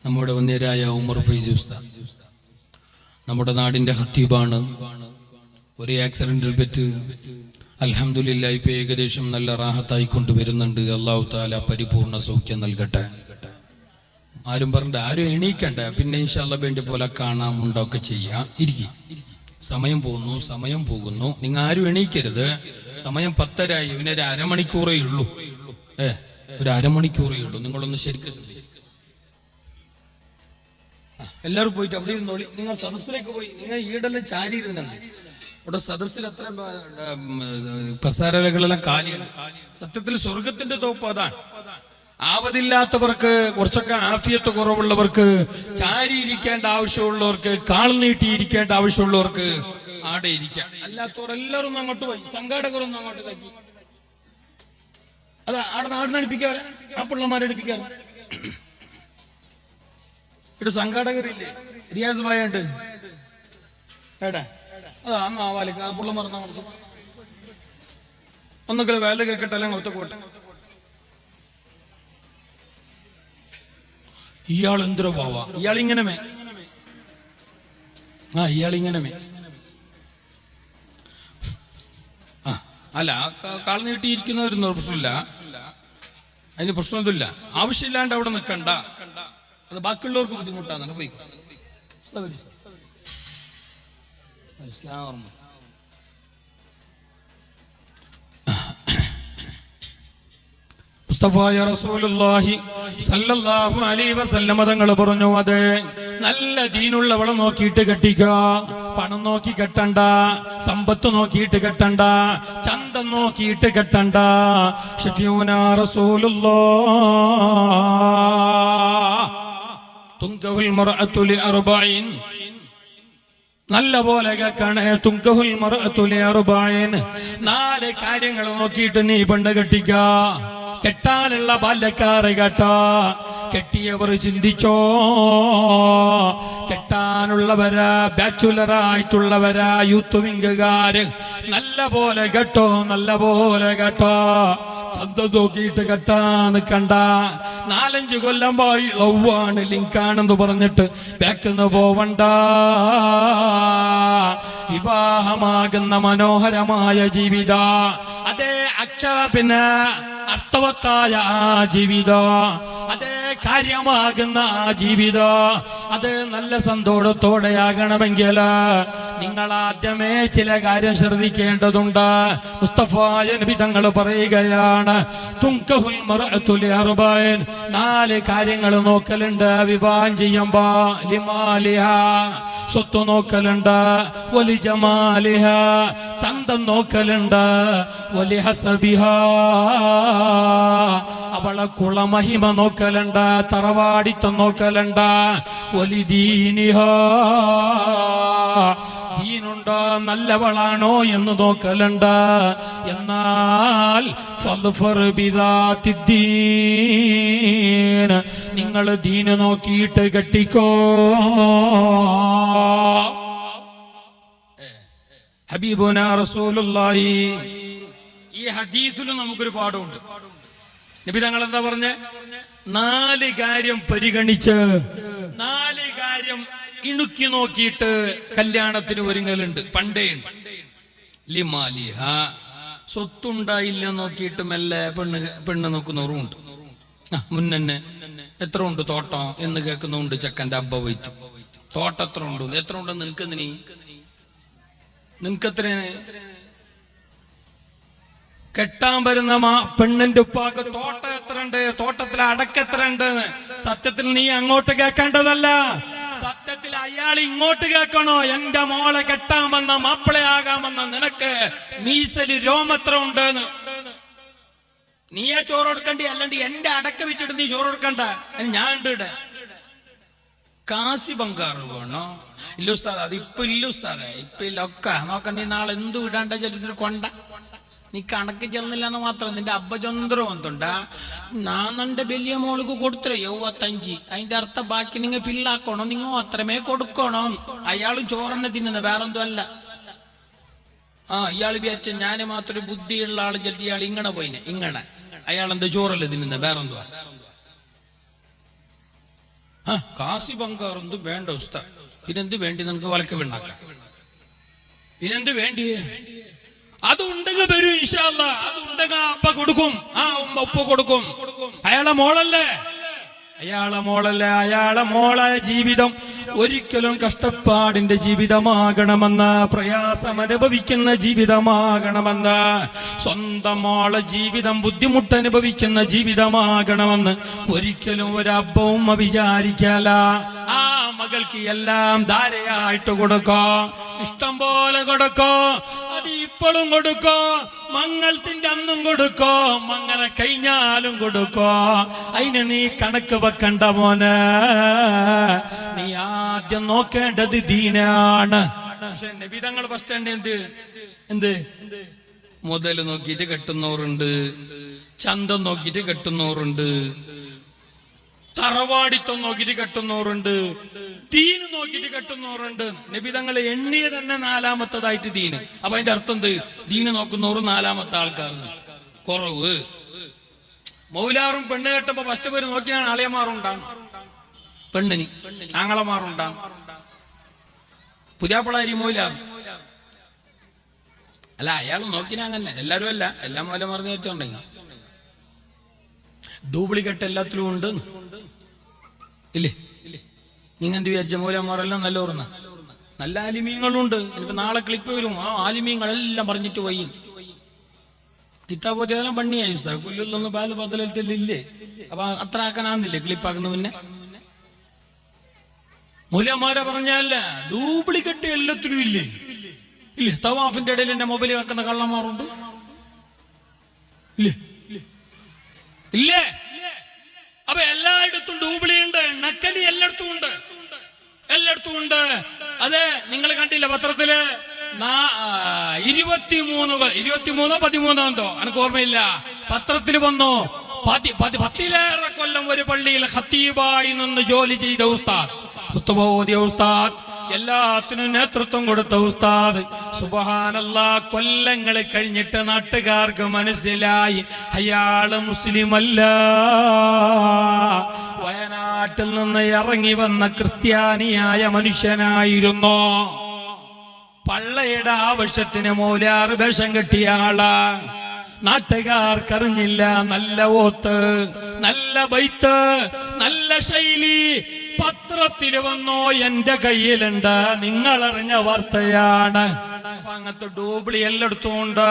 നമ്മുടെ വന്യരായ ഉമർ ഫൈസി ഉസ്താദ് നമ്മുടെ നാടിന്റെ ഖത്തീബാണ്. ഒരു ആക്സിഡന്റിൽ പറ്റി അൽഹംദുലില്ലാ ഇപ്പൊ ഏകദേശം നല്ല റാഹത്തായി കൊണ്ടുവരുന്നുണ്ട്. അല്ലാഹു തആല പരിപൂർണ സൗഖ്യം നൽകട്ടെ. ആരും പറഞ്ഞിട്ട് ആരും എണീക്കണ്ട, പിന്നെ ഇൻഷാ അല്ലാഹ് വേണ്ടി പോലെ കാണാം, ഉണ്ടാക്കുക ചെയ്യാം. ഇരിക്കും, സമയം പോകുന്നു. നിങ്ങൾ ആരും എണീക്കരുത്. സമയം 10:30, ഇവനൊരു അരമണിക്കൂറേ ഉള്ളൂ. ഒരു അരമണിക്കൂറേ ഉള്ളൂ. നിങ്ങളൊന്ന് ശരിക്കും എല്ലാവരും പോയിട്ട് അവിടെ ഇരുന്നോളി. നിങ്ങൾ സദസ്സിലേക്ക് പോയി, നിങ്ങൾ ഈടെല്ലാം ചാരി ഇരുന്നുണ്ട്. ഇവിടെ സദസ്സിൽ അത്ര കസാരകളെല്ലാം കാലിയാണ്. സത്യത്തിൽ സ്വർഗത്തിന്റെ തോപ്പ് അതാണ്. ആവതില്ലാത്തവർക്ക്, കുറച്ചൊക്കെ ആഫിയത്ത് കുറവുള്ളവർക്ക്, ചാരി ഇരിക്കേണ്ട ആവശ്യമുള്ളവർക്ക്, കാൽ നീട്ടിയിരിക്കേണ്ട ആവശ്യമുള്ളവർക്ക് ആടെ ഇരിക്കാം. അല്ലാത്തവർ എല്ലാവരും അങ്ങോട്ട് പോയി, സംഘാടകരൊന്നും അങ്ങോട്ട് തക്കി. അതാ അവിടെ നാടിനടിപ്പിക്കാറ് ആ പിള്ളമാരടിപ്പിക്കാറ്. ഇവിടെ സംഘാടകരില്ലേ റിയാസ് ഭായുണ്ട് ഏടാ അതാ അന്ന് ആ വാലിക്ക് ആ പിള്ള മറന്നാ കൊടുത്തു ഒന്നൊക്കെ വേല കേൾക്കട്ടെ അല്ലെങ്കിൽ ഒത്തക്കോട്ടെ. ഇയാൾ എന്തോ പോവാ ഇയാളിങ്ങനെ ഇയാളിങ്ങനെ അല്ല കാൾ നീട്ടിയിരിക്കുന്നവരൊന്നും പ്രശ്നമില്ല, അതിന് പ്രശ്നമൊന്നുമില്ല. ആവശ്യമില്ലാണ്ട് അവിടെ നിൽക്കണ്ട, അത് ബാക്കിയുള്ളവർക്ക് ബുദ്ധിമുട്ടാണ്. പോയി മുസ്തഫായ റസൂലുള്ളാഹി സല്ലല്ലാഹു അലൈഹി വസല്ലം തങ്ങൾ പറഞ്ഞു, അതെ നല്ല ദീനുള്ളവളെ നോക്കിയിട്ട് കെട്ടിക്ക. പണം നോക്കി കെട്ടണ്ട, സമ്പത്ത് നോക്കിയിട്ട് കെട്ടണ്ട, ചന്തം നോക്കിയിട്ട് കെട്ടണ്ട. ഷഫീഉനാ റസൂലുള്ളാഹ് തുങ്കഹുൽ മർഅതു ലിഅർബഈൻ. നല്ല പോലെ കേൾക്കണേ. തുങ്കഹുൽ മർഅതു ലിഅർബഈൻ. 4 കാര്യങ്ങൾ നോക്കിയിട്ട് നീ പെണ്ണ് കെട്ടിക്ക. കെട്ടാനുള്ള ബാല്യക്കാരെ കേട്ടാ, കെട്ടിയവർ ചിന്തിച്ചോ. കെട്ടാനുള്ളവരാ, ബാച്ചുലറായിട്ടുള്ളവരാ, യൂത്ത് വിംഗുകാര് നല്ല പോലെ കേട്ടോ, നല്ല പോലെ കേട്ടോ. ചന്ത നോക്കിയിട്ട് കെട്ടാ നിൽക്കണ്ട. 4-5 കൊല്ലം പോയി ലവാണ് ലിങ്കാണെന്ന് പറഞ്ഞിട്ട് ബാക്കിന്ന് പോവണ്ട. വിവാഹമാകുന്ന മനോഹരമായ ജീവിത, അതേ പിന്നെ അർത്ഥവത്തായ ആ ജീവിത, അതേ കാര്യമാകുന്ന ആ ജീവിത, അത് നല്ല സന്തോഷത്തോടെയാകണമെങ്കിൽ നിങ്ങൾ ആദ്യമേ ചില കാര്യം ശ്രദ്ധിക്കേണ്ടതുണ്ട്. മുസ്തഫായ നബി തങ്ങൾ പറയുകയാണ്, തുങ്കഹുൽ മർഅതു ലിഅർബഈൻ. 4 കാര്യങ്ങൾ നോക്കലുണ്ട് വിവാഹം ചെയ്യുമ്പോ. ലിമാലിഹ, സ്വത്ത് നോക്കലുണ്ട്. വലി ജമാലിഹ, ചന്തം നോക്കലുണ്ട്. വലി ഹസബിഹ, അവളെ കുളമഹിമ നോക്കലുണ്ട്, തറവാടിത്തം നോക്കലുണ്ട്. വലി ദീനിഹ, ദീനുണ്ടോ, നല്ലവളാണോ എന്ന് നോക്കലുണ്ട്. എന്നാൽ നിങ്ങൾ ദീന് നോക്കിയിട്ട് കെട്ടിക്കോ. ഹബീബുനാ റസൂലുള്ളാഹി ഈ ഹദീസിലും നമുക്കൊരു പാഠമുണ്ട്. നബി തങ്ങൾ എന്താ പറഞ്ഞേ? 4 കാര്യം പരിഗണിച്ച് 4 കാര്യം ഇണുക്കി നോക്കിയിട്ട് കല്യാണത്തിന് ഒരുങ്ങലുണ്ട്, പണ്ടേ ഉണ്ട്. ലിമാലിഹ, സ്വത്തുണ്ടായില്ല നോക്കിയിട്ട് മെല്ലെ പെണ്ണ് നോക്കുന്നവരും ഉണ്ട്. മുന്നെ എത്ര ഉണ്ട് തോട്ടം എന്ന് കേൾക്കുന്നുണ്ട്. ചെക്കൻ്റെ അബ്ബ വൈറ്റ് തോട്ടം എത്ര ഉണ്ട്, എത്ര ഉണ്ടെന്ന് നിനക്കെത്ര കെട്ടാൻ വരുന്ന പെണ്ണിന്റെ ഉപ്പാക്ക് തോട്ടം എത്ര ഉണ്ട്, തോട്ടത്തിലെ അടക്കെത്ര ഉണ്ട്. സത്യത്തിൽ നീ അങ്ങോട്ട് കേൾക്കേണ്ടതല്ല, സത്യത്തിൽ അയാൾ ഇങ്ങോട്ട് കേൾക്കണോ. എന്റെ മോളെ കെട്ടാൻ വന്ന മാപ്പിളയാകാമെന്ന നിനക്ക് മീസല് രോമത്ര ഉണ്ടെന്ന് നീയെ ചോറ് കൊടുക്കണ്ടി, അല്ലാണ്ട് എന്റെ അടക്ക വിറ്റിട്ട് നീ ചോറ് കൊടുക്കണ്ട. ഞാൻ ഉണ്ട് ഇവിടെ. കാശി ബംഗാറ് വേണോ? ഇല്ല ഉസ്താദ്, അത് ഇപ്പൊ ഇല്ല ഉസ്താദ്, ഇപ്പൊ ഇല്ല ഒക്കെ നോക്ക. നീ നാളെ എന്ത് വിടാണ്ട ചെറുതിന് കൊണ്ട, നീ കണക്ക് ചെന്നില്ലെന്ന് മാത്രം. നിന്റെ അബ്ബ ചന്ദ്രം എന്തുണ്ടാ? നാന്നെ വലിയ മോൾക്ക് കൊടുത്തേ 75. അതിന്റെ അർത്ഥം ബാക്കി നിങ്ങൾ പിള്ളാക്കണോ, നിങ്ങൾ അത്രമേ കൊടുക്കണോ. അയാളും ചോറന്നെ തിന്നുന്നത്, വേറെന്തോ അല്ല. ഇയാൾ വിചാരിച്ച ഞാൻ മാത്രം ബുദ്ധിയുള്ള ആള് ചെല്ലിട്ട് ഇയാൾ ഇങ്ങനെ പോയിനെ. ഇങ്ങനെ അയാളെന്താ ചോറല്ലേ തിന്നുന്നത്, വേറെന്തോ. കാശി ബംഗാറൊന്നും വേണ്ട ഉസ്താദ്. പിന്നെന്ത് വേണ്ടി നിനക്ക് വലക്ക വേണ്ടാക്കാം? പിന്നെന്ത് വേണ്ടിയേ? അതുണ്ടെങ്കിൽ വരും ഇൻഷാ അല്ലാഹ്. അതുണ്ടെങ്കിൽ അപ്പ കൊടുക്കും, ഉമ്മ ഉപ്പ കൊടുക്കും. അയാളെ മോളല്ലേ, അയാളെ മോളെ ജീവിതം ഒരിക്കലും കഷ്ടപ്പാടിന്റെ ജീവിതമാകണമെന്ന്, പ്രയാസം അനുഭവിക്കുന്ന ജീവിതമാകണമെന്ന്, സ്വന്തം മോളെ ജീവിതം ബുദ്ധിമുട്ടനുഭവിക്കുന്ന ജീവിതമാകണമെന്ന് ഒരിക്കലും ഒരബ്ബവും വിചാരിക്കല. ആ മകൾക്ക് എല്ലാം ധാരയായിട്ട് കൊടുക്കോ, ഇഷ്ടം പോലെ കൊടുക്കോ. അത് ഇപ്പോഴും കൊടുക്കോ, മംഗളത്തിന്റെ അന്നും കൊടുക്കോ, മംഗലം കഴിഞ്ഞാലും കൊടുക്കോ. അതിന് നീ കണക്ക് വെക്കണ്ട മോനെ. നീ ആദ്യം നോക്കേണ്ടത് ദീനാണ്. പക്ഷെ നബി തങ്ങൾ ഫസ്റ്റ് എന്ത് മുതൽ നോക്കിയിട്ട് കെട്ടുന്നവരുണ്ട്, ചന്തം നോക്കിയിട്ട് കെട്ടുന്നവരുണ്ട്, തറവാടിത്തം നോക്കിയിട്ട് കെട്ടുന്നവരുണ്ട്, ദീന് നോക്കിയിട്ട് കെട്ടുന്നവരുണ്ട്. നബി തങ്ങളെ എണ്ണിയ തന്നെ 4-മത്തതായിട്ട് ദീന്. അപ്പൊ അതിന്റെ അർത്ഥം എന്ത്? ദീന് നോക്കുന്നവർ 4-മത്തെ ആൾക്കാർ കുറവ്. മൗലാറും പെണ്ണ് കെട്ടപ്പോ ഫസ്റ്റ് പേര് നോക്കിയാണ് അളിയന്മാരുണ്ടാകും, പെണ്ണിന് ആങ്ങളമാരുണ്ടാകും, പുതിയാപ്പിളാരി മൗലാർ അല്ല. അയാൾ നോക്കിനാ അങ്ങനെ എല്ലാരും അല്ല, എല്ലാം മൗലമാർന്ന് വെച്ചോണ്ടെങ്കിൽ ഡ്യൂപ്ലിക്കേറ്റ് എല്ലാത്തിലും ഉണ്ട് ഇല്ലേ? നിങ്ങൾ എന്ത് വിചാരിച്ച മൗലമാരെല്ലാം നല്ല ഓർന്ന നല്ല ആലിമീങ്ങളുണ്ട്. ഇനിയിപ്പോ നാളെ ക്ലിപ്പ് വരും, ആ ആലിമീങ്ങളെല്ലാം പറഞ്ഞിട്ട് പോയി കിതാബോധിയെല്ലാം പണിയായി പുല്ലൊന്നും പാല് പതലില്ലേ. അപ്പൊ അത്ര ആക്കാനാന്നില്ലേ ക്ലിപ്പാക്കുന്ന പിന്നെ? മൗലമാരെ പറഞ്ഞല്ല, ഡ്യൂപ്ലിക്കേറ്റ് എല്ലാത്തിലും ഇല്ലേ? ഇല്ലേ? തവാഫിന്റെ ഇടയിൽ എന്റെ മൊബൈൽ വെക്കുന്ന കള്ളന്മാരുണ്ട് ഇല്ലേ? ഇല്ലേ? അപ്പൊ എല്ലായിടത്തും ഡ്യൂപ്ലി ഉണ്ട്, നക്കലി എല്ലായിടത്തും ഉണ്ട്, എല്ലായിടത്തും ഉണ്ട്. അത് നിങ്ങൾ കണ്ടില്ല പത്രത്തില് 23 എന്തോ എനിക്ക് ഓർമ്മയില്ല, പത്രത്തിൽ വന്നു 10-ലേറെ കൊല്ലം ഒരു പള്ളിയിൽ ഖത്തീബായി നിന്ന് ജോലി ചെയ്ത ഉസ്താദ്, ഖുത്ബ ഓതിയ ഉസ്താദ്, എല്ലാത്തിനും നേതൃത്വം കൊടുത്ത ഉസ്താദ്. സുബ്ഹാനല്ലാഹ്, കൊല്ലങ്ങൾ കഴിഞ്ഞിട്ട് നാട്ടുകാർക്ക് മനസ്സിലായി അയാള് മുസ്ലിം അല്ല, വയനാട്ടിൽ നിന്ന് ഇറങ്ങി വന്ന ക്രിസ്ത്യാനിയായ മനുഷ്യനായിരുന്നു. പള്ളയുടെ ആവശ്യത്തിന് മൗലാർ വേഷം കെട്ടിയ ആളാ. നാട്ടുകാർക്കറിഞ്ഞില്ല. നല്ല ഓത്ത്, നല്ല ബൈത്ത്, നല്ല ശൈലി പത്രത്തിൽ വന്നോ എന്റെ കയ്യിലുണ്ട്, നിങ്ങളറിഞ്ഞ വാർത്തയാണ്. അങ്ങനത്തെ ഡൂബ്ലി എല്ലായിടത്തും ഉണ്ട്.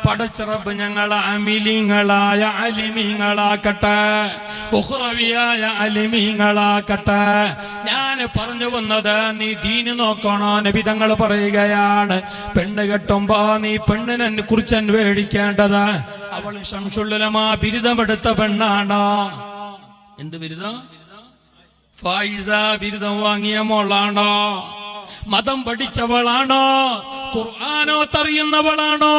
പടച്ചിറപ്പ് ഞങ്ങളെ അമിലിങ്ങളായ അലിമീങ്ങളാക്കട്ടെ, ഉഖ്റവിയായ അലിമീങ്ങളാക്കട്ടെ. ഞാൻ പറഞ്ഞു വന്നത്, നീ ദീന് നോക്കണോ? നബി തങ്ങൾ പറയുകയാണ്, പെണ്ണ് കെട്ടുമ്പോ നീ പെണ്ണിനെ കുറിച്ച് അന്വേഷിക്കേണ്ടത് അവൾ ശംസുലുലമാ ബിരുദമെടുത്ത പെണ്ണാണോ? എന്ത് ബിരുദം? ഫായിസ ബിരുദം വാങ്ങിയ മോളാണോ? മതം പഠിച്ചവളാണോ? ഖുർആനോ അറിയുന്നവളാണോ?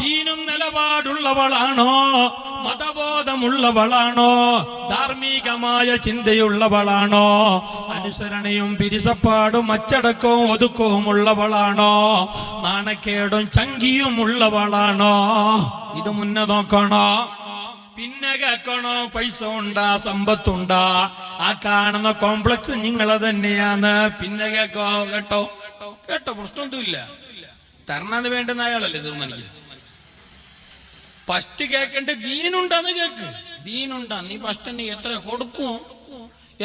ദീനും നിലപാടുള്ളവളാണോ? മതബോധമുള്ളവളാണോ? ധാർമ്മികമായ ചിന്തയുള്ളവളാണോ? അനുസരണയും പിരിസപ്പാടും അച്ചടക്കവും ഒതുക്കവും ഉള്ളവളാണോ? നാണക്കേടും ചങ്കിയും ഉള്ളവളാണോ? ഇത് മുന്നേ നോക്കണോ? പിന്നെ കേൾക്കണോ? പൈസ ഉണ്ടാ, സമ്പത്തുണ്ടാ, ആ കാണുന്ന കോംപ്ലക്സ് നിങ്ങളെ തന്നെയാണ്. പിന്നെ കേട്ടോ കേട്ടോ, പ്രശ്നമൊന്നുമില്ല. തരണന്ന് വേണ്ടുന്ന അയാളല്ലേ തീരുമാനിക്കുന്നത്. ഫസ്റ്റ് കേൾക്കേണ്ട ദീനുണ്ടാന്ന് കേക്ക്. ദീനുണ്ടാ, നീ ഫസ്റ്റ് തന്നെ എത്ര കൊടുക്കും,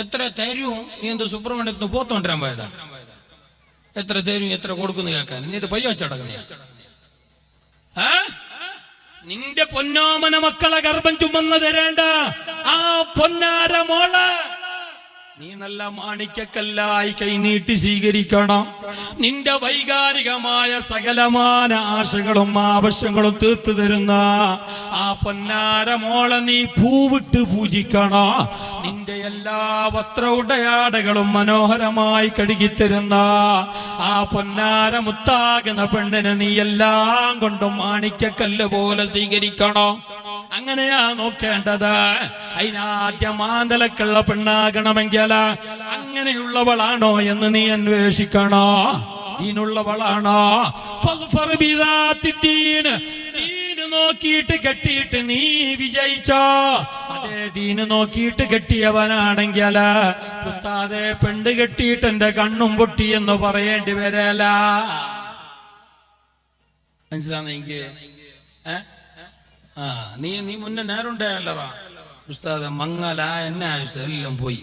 എത്ര തരും? നീ എന്ത് സുബ്രഹ്മണ്യത്തിന് പോത്തോണ്ടിരാൻ പോയതാ? എത്ര തരും, എത്ര കൊടുക്കുന്നു കേൾക്കാൻ? നീ ഇത് പയ്യ വെച്ചടക്കുന്ന നിന്റെ പൊന്നോമന മക്കളെ ഗർഭം ചുമന്ന് തരേണ്ട ആ പൊന്നാര മോള് നീ നല്ല മാണിക്കക്കല്ലായി കൈനീട്ടി സ്വീകരിക്കണം. നിന്റെ വൈകാരികമായ സകലമാന ആശകളും ആവശ്യങ്ങളും തീർത്തു തരുന്ന ആ പൊന്നാര മോളെ നീ പൂവിട്ട് പൂജിക്കണം. നിന്റെ എല്ലാ വസ്ത്ര ഉടയാടകളും മനോഹരമായി കഴുകിത്തരുന്ന ആ പൊന്നാര മുത്താകുന്ന പെണ്ണിനെ നീ എല്ലാം കൊണ്ടും മാണിക്കക്കല്ല് പോലെ സ്വീകരിക്കണം. അങ്ങനെയാ നോക്കേണ്ടത്. അതിനാദ്യം മാന്തലക്കുള്ള പെണ്ണാകണമെങ്കിൽ അങ്ങനെയുള്ളവളാണോ എന്ന് നീ അന്വേഷിക്കണോ? ദീനുള്ളവളാണോ? ദീന് നോക്കിയിട്ട് കെട്ടിയിട്ട് നീ വിജയിച്ചോ? അതേ ദീന് നോക്കിയിട്ട് കെട്ടിയവനാണെങ്കിൽ ഉസ്താദെ പെണ്ണ് കെട്ടിയിട്ട് എന്റെ കണ്ണും പൊട്ടി എന്ന് പറയേണ്ടി വരല. മനസ്സിലാന്നെങ്കിൽ നീ മുന്നേ നേരുണ്ടായല്ലറ ഉസ്താദ് മങ്ങല എന്നെ ആവശ്യം എല്ലാം പോയി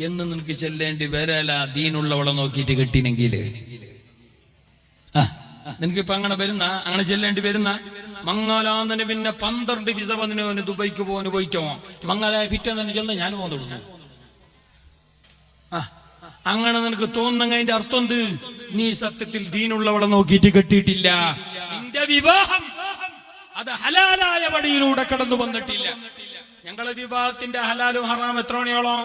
എന്ന് നിനക്ക് ചെല്ലേണ്ടി വരല. ദീനുള്ളവളെ നോക്കിയിട്ട് കെട്ടിനെങ്കിൽ നിനക്കിപ്പോ അങ്ങനെ അങ്ങനെ ചെല്ലേണ്ടി വരുന്ന മങ്ങലാന്നെ. പിന്നെ 12 വിസ വന്നിന് ദുബൈക്ക് പോയിട്ടോ മങ്ങലായ പിറ്റേന്ന് ചെന്ന ഞാൻ പോകുന്നു. അങ്ങനെ നിനക്ക് തോന്നുന്ന അതിന്റെ അർത്ഥം എന്ത്? നീ സത്യത്തിൽ ദീനുള്ളവളെ നോക്കിയിട്ട് കെട്ടിയിട്ടില്ല. നിന്റെ വിവാഹം അത് ഹലാലായ വഴിയിലൂടെ കടന്നു വന്നിട്ടില്ല. ഞങ്ങളെ വിവാഹത്തിന്റെ ഹലാലും ഹറാം എത്ര മണിയോളം?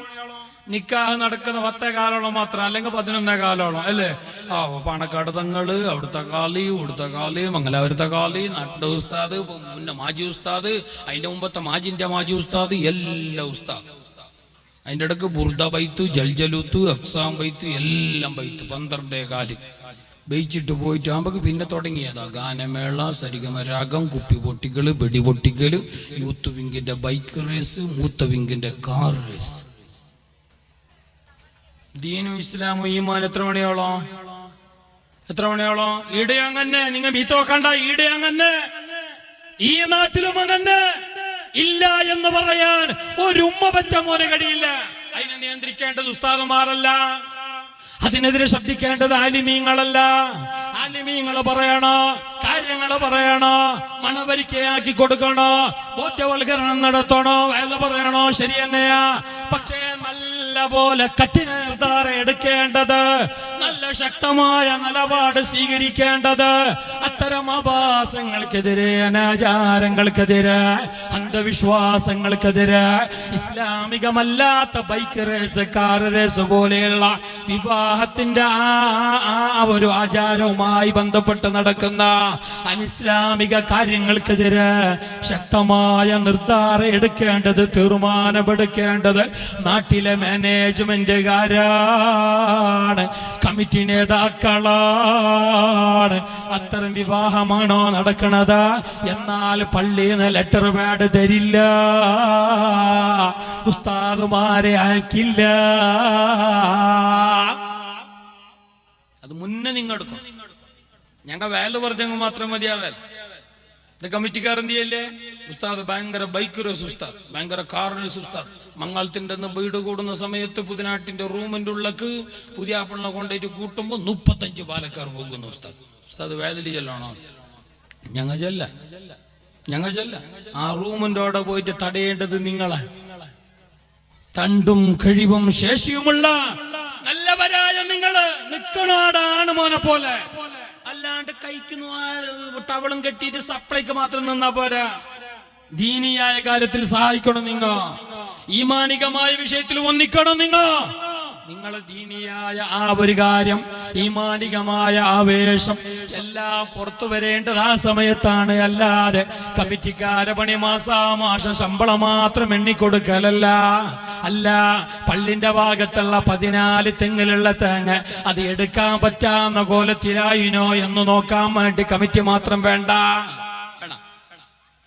നിക്കാഹ് നടക്കുന്ന 10 കാലോളം മാത്രം, അല്ലെങ്കിൽ 11 കാലോളം അല്ലേ? പാണക്കാട് തങ്ങള്, അവിടുത്തെ കാളി, ഇവിടുത്തെ കാളി, മംഗലാപുരത്തെ കാളി, നാട്ടിലെ ഉസ്താദ്, മുന്നേ മാജി ഉസ്താദ്, അതിന്റെ മുമ്പത്തെ മാജിന്റെ മാജി ഉസ്താദ്, എല്ലാ ഉസ്താദ്. അതിന്റെ ഇടക്ക് ബുർദ ബൈത്ത്, ജൽജലൂത്ത്, അക്സാം ബൈത്ത്, എല്ലാം ബൈത്ത് 12 കാല് ബയിച്ചിട്ട് പോയിട്ട് ആകുമ്പോ പിന്നെ തുടങ്ങിയതാ ഗാനമേള, സരിഗമരാഗം, കുപ്പി പൊട്ടിക്കല്, വെടി പൊട്ടിക്കല്, യൂത്ത് വിങ്ങിന്റെ ബൈക്ക് റേസ്, മൂത്ത വിങ്ങിന്റെ കാർ റേസ്. ദീനും ഇസ്ലാമും ഈമാൻ എത്ര മണിയോളം? ഈടെ അങ്ങനെ നിങ്ങൾ മീത്തോക്കണ്ട, ഈടെ അങ്ങനെ ഈ നാട്ടിലും അങ്ങനെ ഇല്ല എന്ന് പറയാൻ ഒരു ഉമ്മ പറ്റ മോനെ കഴിയില്ല. അതിനെ നിയന്ത്രിക്കേണ്ടത് ഉസ്താദുമാരല്ല, അതിനെതിരെ ശബ്ദിക്കേണ്ടത് ആലിമീങ്ങളല്ല. ആലിമീങ്ങൾ പറയണോ, കാര്യങ്ങൾ പറയണോ, മണവരിക്കയാക്കി കൊടുക്കണോ, ബോധവൽക്കരണം നടത്തണോ, വേല പറയണോ, ശരി തന്നെയാ. പക്ഷേ നല്ല പോലെ കഠിന നിർദ്ധാരം എടുക്കേണ്ടത്, നല്ല ശക്തമായ നിലപാട് സ്വീകരിക്കേണ്ടത് അത്തരം ആഭാസങ്ങൾക്കെതിരെ, അനാചാരങ്ങൾക്കെതിരെ, അന്ധവിശ്വാസങ്ങൾക്കെതിരെ, ഇസ്ലാമികമല്ലാത്ത ബൈക്ക് റേസ്, കാർ റേസ് പോലെയുള്ള വിവാഹത്തിന്റെ ആ ഒരു ആചാരവുമായി ബന്ധപ്പെട്ട് നടക്കുന്ന അനിസ്ലാമിക കാര്യങ്ങൾക്കെതിരെ ശക്തമായ നിർദ്ധാരം എടുക്കേണ്ടത്, തീരുമാനമെടുക്കേണ്ടത് നാട്ടിലെ മാനേജ്മെന്റുകാരാണ്, കമ്മിറ്റി നേതാക്കളാണ്. അത്തരം വിവാഹമാണോ നടക്കുന്നത്? എന്നാൽ പള്ളിയിൽ നിന്ന് ലെറ്റർ പാഡ് തരില്ല, ഉസ്താദുമാരെ അയക്കില്ല. അത് മുന്നേ നിങ്ങൾ എടുക്കണം. ഞങ്ങൾ വേല പറഞ്ഞെങ്കിൽ മാത്രം മതിയാവൽ. ഇത് കമ്മിറ്റിക്കാർ എന്ത് ചെയ്യല്ലേ? ഉസ്താദ് ഭയങ്കര ബൈക്ക് റേസ് ഉസ്താദ്, ഭയങ്കര കാർ റേസ് ഉസ്താദ്. മംഗളത്തിന്റെ വീട് കൂടുന്ന സമയത്ത് പുതിനാട്ടിന്റെ റൂമിന്റെ ഉള്ളക്ക് പുതിയ പിള്ള കൊണ്ടുപോയിട്ട് കൂട്ടുമ്പോ 35 പാലക്കാർ പോകുന്നു ഉസ്താദ്. ഉസ്താദ് വേദന ചെല്ലണോ? ഞങ്ങൾ ചെല്ല. ആ റൂമിന്റെ അവിടെ പോയിട്ട് തടയേണ്ടത് നിങ്ങളെ. തണ്ടും കഴിവും ശേഷിയുമുള്ള നല്ലവരായ നിങ്ങള് നിക്കണോടാണ് മോനെ പോലെ. അല്ലാണ്ട് കഴിക്കുന്നു ടവളും കെട്ടിയിട്ട് സപ്ലൈക്ക് മാത്രം നിന്നാ പോരാ. ദീനിയായ കാര്യത്തിൽ സഹായിക്കണം നിങ്ങൾ, ഈമാനികമായ വിഷയത്തിൽ ഒന്നിക്കണം നിങ്ങൾ. നിങ്ങളെ ദീനിയായ ആ ഒരു കാര്യം, ഈമാനികമായ ആവേശം എല്ലാം പുറത്തു വരേണ്ടത് ആ സമയത്താണ്. അല്ലാതെ കമ്മിറ്റിക്കാരെ പണി മാസാമാസം ശമ്പളം മാത്രം എണ്ണിക്കൊടുക്കലല്ല. അല്ല, പള്ളിന്റെ ഭാഗത്തുള്ള 14 തെങ്ങിലുള്ള തേങ്ങ അത് എടുക്കാൻ പറ്റാവുന്ന കോലത്തിലായിനോ എന്ന് നോക്കാൻ വേണ്ടി കമ്മിറ്റി മാത്രം വേണ്ട.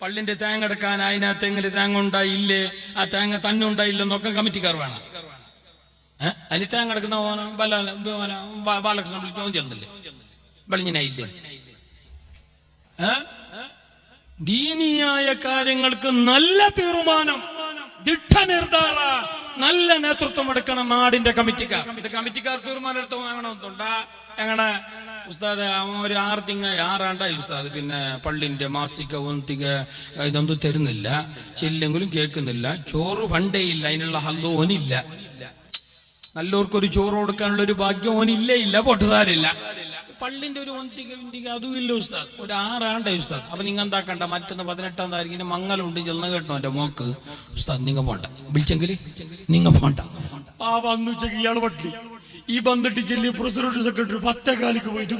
പള്ളിന്റെ തേങ്ങ എടുക്കാൻ അതിനകത്ത് തെങ്ങില് തേങ്ങ ഉണ്ടായില്ലേ, ആ തേങ്ങ തന്നെ ഉണ്ടായില്ലോ നോക്കാൻ കമ്മിറ്റിക്കാർ വേണം. അതിന് തേങ്ങ എടുക്കുന്ന ബാലകൃഷ്ണൻ വിളിച്ചോ ചേർന്നില്ലേ, വെളിഞ്ഞനായില്ലേ? ദീനിയായ കാര്യങ്ങൾക്ക് നല്ല തീരുമാനം, ദിട്ടനിർദ്ധാര, നല്ല നേതൃത്വം എടുക്കണം നാടിന്റെ കമ്മിറ്റിക്കാർ. ഇത് കമ്മിറ്റിക്കാർ തീരുമാനം എടുത്ത് വാങ്ങണമെന്നുണ്ടാ? എങ്ങനെ ഉസ്താദ് ഒരു 6 ഉസ്താദ് പിന്നെ പള്ളിന്റെ മാസിക ഒന്തിക ഇതൊന്നും തരുന്നില്ല, ചെല്ലെങ്കിലും കേൾക്കുന്നില്ല, ചോറ് ഫണ്ടേ ഇല്ല, അതിനുള്ള ഹല്ലോ ഓനില്ല. നല്ലവർക്കൊരു ചോറ് കൊടുക്കാനുള്ള ഒരു ഭാഗ്യം ഓനില്ല, പൊട്ടുസാരില്ല. പള്ളിന്റെ ഒരു ഒന്തിക അതും ഇല്ല ഉസ്താദ്. ഒരു 6 ഉസ്താദ്. അപ്പൊ നിങ്ങൾ എന്താക്കണ്ട, മറ്റൊന്ന് 18-ാം താരീഖിന് മംഗലുണ്ട് ചെന്ന് കേട്ടോ എന്റെ മോക്ക്. ഉസ്താദ് നിങ്ങൾ പോണ്ട, വിളിച്ചെങ്കിൽ നിങ്ങൾ പോണ്ട. ആ വന്നു വെച്ചെങ്കിൽ ഇയാൾ പട്ടി ഈ വന്നിട്ട് ചെല്ലി പ്രസിഡന്റ് സെക്രട്ടറി 10 കാലിക്ക് പോയിട്ട്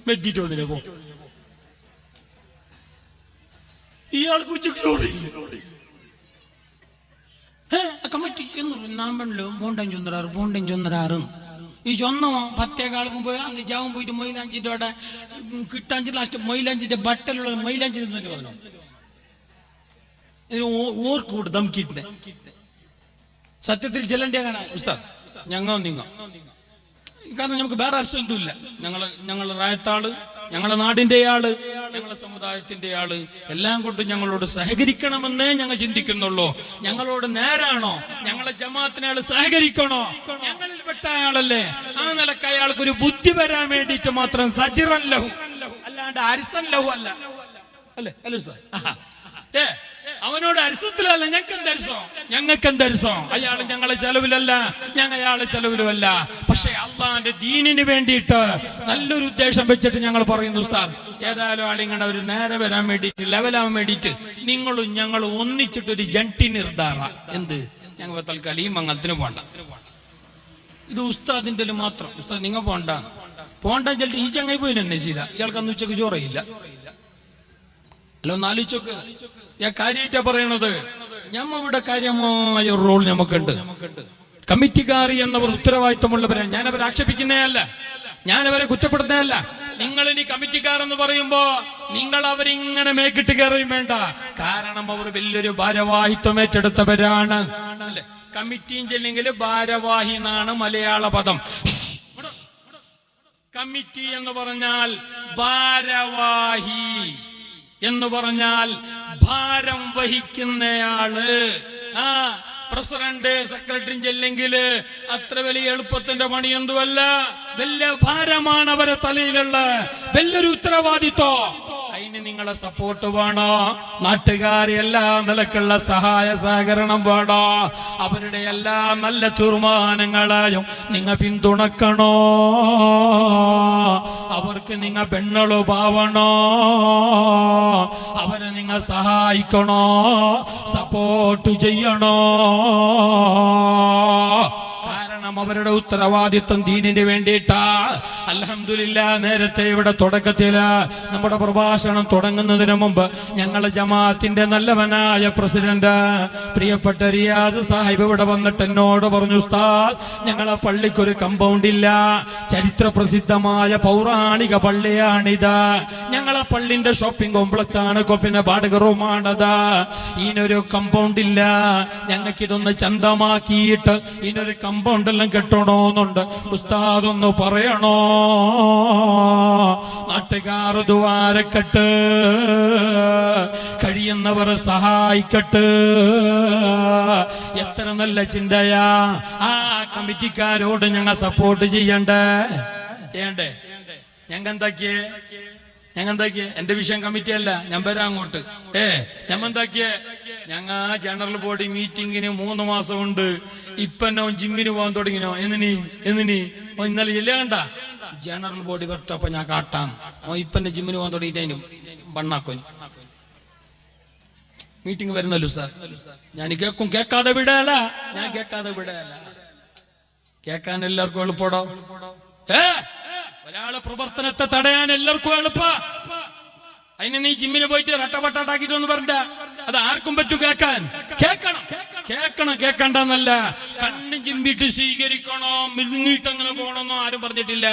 മെറ്റിട്ട് വന്നില്ലേ പോ. ഇയാൾക്ക് ഉച്ചക്ക് ചോറില്ല. കമ്മിറ്റി നാമ്പണല്ലോ ബോണ്ടൻ ചൊന്നരാറും ഈ ചൊന്നമോ 10 കാലക്കും പോയി അന്ന് ജാവും പോയിട്ട് മൊയിലാഞ്ചിന്റെ അവിടെ കിട്ടാഞ്ചി ലാസ്റ്റ് മൊയിലാഞ്ചിന്റെ ബട്ടലുള്ള മൊയിലാഞ്ചി നിന്നിട്ട് പറഞ്ഞു ഓർക്കൂട്ട് ദംക്കിട്ട്. സത്യത്തിൽ ചെല്ലണ്ടേ കാണാൻ ഉസ്താദ് നിങ്ങൾ കാരണം നമുക്ക് വേറെ അർശമൊന്നുമില്ല. ഞങ്ങളെ റായത്താള്, ഞങ്ങളെ നാടിന്റെ ആള്, ഞങ്ങളെ സമുദായത്തിന്റെ ആള് എല്ലാം കൊണ്ട് ഞങ്ങളോട് സഹകരിക്കണമെന്നേ ഞങ്ങൾ ചിന്തിക്കുന്നുള്ളൂ. ഞങ്ങളോട് നേരാണോ? ഞങ്ങളെ ജമാഅത്തിനെ ആള് സഹകരിക്കണോ? ഞങ്ങളിൽ പെട്ട ആളല്ലേ? ആ നിലക്ക് അയാൾക്ക് ഒരു ബുദ്ധി വരാൻ വേണ്ടിയിട്ട് മാത്രം സജിറൻ ലഹു, അല്ലാണ്ട് അരിസൻ ലഹു അല്ല. അല്ലേ അല്ലേ സാർ? അവനോട് അരിസത്തിലല്ല, ഞങ്ങൾക്ക് എന്തരിസോ? അയാൾ ഞങ്ങളെ ചെലവിലല്ല, ഞങ്ങൾ അയാളെ ചെലവിലുമല്ല. പക്ഷെ അള്ളാന്റെ ദീനിന് വേണ്ടിയിട്ട് നല്ലൊരു ഉദ്ദേശം വെച്ചിട്ട് ഞങ്ങൾ പറയുന്നു ഉസ്താദ്, ഏതായാലും ആളിങ്ങനെ ഒരു നേരെ വരാൻ വേണ്ടിയിട്ട്, ലെവലാവാൻ വേണ്ടിയിട്ട് ഞങ്ങളും ഒന്നിച്ചിട്ടൊരു ജണ്ടി നിർദ്ധാര. എന്ത്? ഞങ്ങൾ തൽക്കാലം ഈ മംഗലത്തിന് പോണ്ട, ഇത് ഉസ്താദിന്റെ മാത്രം. ഉസ്താദ് നിങ്ങൾ പോണ്ട ചെല്ലിട്ട് ഈ ചങ്ങായി പോയി തന്നെ ചെയ്ത ഇയാൾക്ക് അന്ന് ഉച്ചക്ക് ചോറയില്ല. അല്ല ഒന്ന് ആലോചിച്ചോക്ക്. ഞാൻ കാര്യമായിട്ടാ പറയണത്. ഞമ്മവിടെ കാര്യമായ ഒരു റോൾ നമുക്കുണ്ട്. കമ്മിറ്റിക്കാർ എന്നവർ ഉത്തരവാദിത്തമുള്ളവരാണ്. ഞാനവരെ ആക്ഷേപിക്കുന്നതല്ല, ഞാനവരെ കുറ്റപ്പെടുത്തുന്നതല്ല. നിങ്ങൾ ഇനി കമ്മിറ്റിക്കാർ എന്ന് പറയുമ്പോ നിങ്ങൾ അവരിങ്ങനെ മേക്കിട്ട് കയറുകയും വേണ്ട. കാരണം അവർ വലിയൊരു ഭാരവാഹിത്വം ഏറ്റെടുത്തവരാണ്. അല്ലെ, കമ്മിറ്റിയും ചെല്ലെങ്കിൽ ഭാരവാഹി എന്നാണ് മലയാള പദം. കമ്മിറ്റി എന്ന് പറഞ്ഞാൽ ഭാരവാഹി എന്ന് പറഞ്ഞാൽ ഭാരം വഹിക്കുന്നയാള്. പ്രസിഡന്റ് സെക്രട്ടറി ചെല്ലെങ്കിൽ അത്ര വലിയ എളുപ്പത്തിന്റെ പണി എന്തുമല്ല, വലിയ ഭാരമാണ് അവരെ തലയിലുള്ള വലിയൊരു ഉത്തരവാദിത്വം. അതിന് നിങ്ങളെ സപ്പോർട്ട് വേണോ, നാട്ടുകാരെ എല്ലാ നിലക്കുള്ള സഹായ സഹകരണം വേണോ, അവരുടെ എല്ലാ നല്ല തീരുമാനങ്ങളായും നിങ്ങൾ പിന്തുണക്കണോ, അവർക്ക് നിങ്ങൾ പെണ്ണളുപാവണോ, അവരെ നിങ്ങൾ സഹായിക്കണോ, സപ്പോർട്ട് ചെയ്യണോ. കാരണം അവരുടെ ഉത്തരവാദിത്വം ദീനിന് വേണ്ടിയിട്ടാ. അൽഹംദുലില്ലാ, നേരത്തെ ഇവിടെ തുടക്കത്തില് നമ്മുടെ പ്രഭാഷണം തുടങ്ങുന്നതിന് മുമ്പ് ഞങ്ങളെ ജമാഅത്തിന്റെ നല്ലവനായ പ്രസിഡന്റ് പ്രിയപ്പെട്ട റിയാസ് സാഹിബ് ഇവിടെ വന്നിട്ട് എന്നോട് പറഞ്ഞു, ഉസ്താദ് ഞങ്ങളെ പള്ളിക്കൊരു കമ്പൗണ്ട് ഇല്ല, ചരിത്ര പ്രസിദ്ധമായ പൗരാണിക പള്ളിയാണിത്, ഞങ്ങളെ പള്ളിന്റെ ഷോപ്പിംഗ് കോംപ്ലക്സ് ആണ്, പിന്നെ വാടക റൂമാണത്, ഇതിനൊരു കമ്പൗണ്ട് ഇല്ല, ഞങ്ങൾക്ക് ഇതൊന്ന് ചന്തമാക്കിയിട്ട് ഇതിനൊരു കമ്പൗണ്ട് എല്ലാം കെട്ടണോന്നുണ്ട്, ഉസ്താദ് ഒന്ന് പറയണോ. നാട്ടുകാർ ദ്വാരക്കെട്ട്, കഴിയുന്നവർ സഹായിക്കട്ട്. എത്ര നല്ല ചിന്തയാ. ആ കമ്മിറ്റിക്കാരോട് ഞങ്ങൾ സപ്പോർട്ട് ചെയ്യണ്ടേ? ഞങ്ങൾ എന്താക്കിയേ? എന്റെ വിഷയം കമ്മിറ്റി അല്ല, ഞാൻ വരാം അങ്ങോട്ട്. ഞമ്മ എന്താക്കിയേ? ഞങ്ങ ജനറൽ ബോഡി മീറ്റിങ്ങിന് 3 മാസം ഉണ്ട്. ഇപ്പന്നോ ജിമ്മിന് പോകാൻ തുടങ്ങിനോ? എന്നിനി ഇന്നലെ ഇല്ല കണ്ട ജനറൽ ബോഡി വരട്ടപ്പോ ഞാൻ കാട്ടാം. ഇപ്പന്നെ ജിമ്മിന് പോകാൻ തുടങ്ങിയിട്ട് അതിനും ബണ്ണാക്കോ മീറ്റിംഗ് വരുന്നല്ലോ സാർ. ഞാൻ കേൾക്കാതെ വിടല, കേൾക്കാൻ എല്ലാവർക്കും എളുപ്പടോ. ഒരാളെ പ്രവർത്തനത്തെ തടയാൻ എല്ലാവർക്കും എളുപ്പ. അതിന് നീ ജിമ്മിന് പോയിട്ട് റട്ടപട്ടാക്കിട്ടൊന്നും പറഞ്ഞ അത് ആർക്കും പറ്റൂ കേൾക്കാൻ. കേൾക്കണ്ടെന്നല്ല, കണ്ണ് ചിമ്പിട്ട് സ്വീകരിക്കണോ, മിഴുങ്ങിയിട്ട് അങ്ങനെ പോകണമെന്നോ ആരും പറഞ്ഞിട്ടില്ല.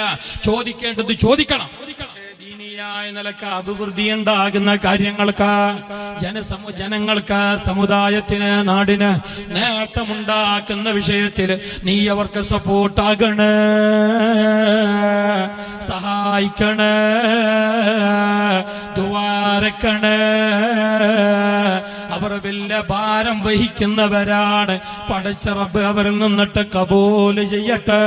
ചോദിക്കേണ്ടത് ചോദിക്കണം. ദീനിയായ നിലക്ക് അഭിവൃദ്ധി ഉണ്ടാകുന്ന കാര്യങ്ങൾക്ക്, ജനങ്ങൾക്ക്, സമുദായത്തിന്, നാടിന് നേട്ടമുണ്ടാക്കുന്ന വിഷയത്തിൽ നീ അവർക്ക് സപ്പോർട്ടാകണേ, സഹായിക്കണേ, ദ്വാരക്കണേ. അവർ വലിയ ഭാരം വഹിക്കുന്നവരാണ്. പടച്ച റബ്ബ് അവരിൽ നിന്നിട്ട് കബൂൽ ചെയ്യട്ടെ.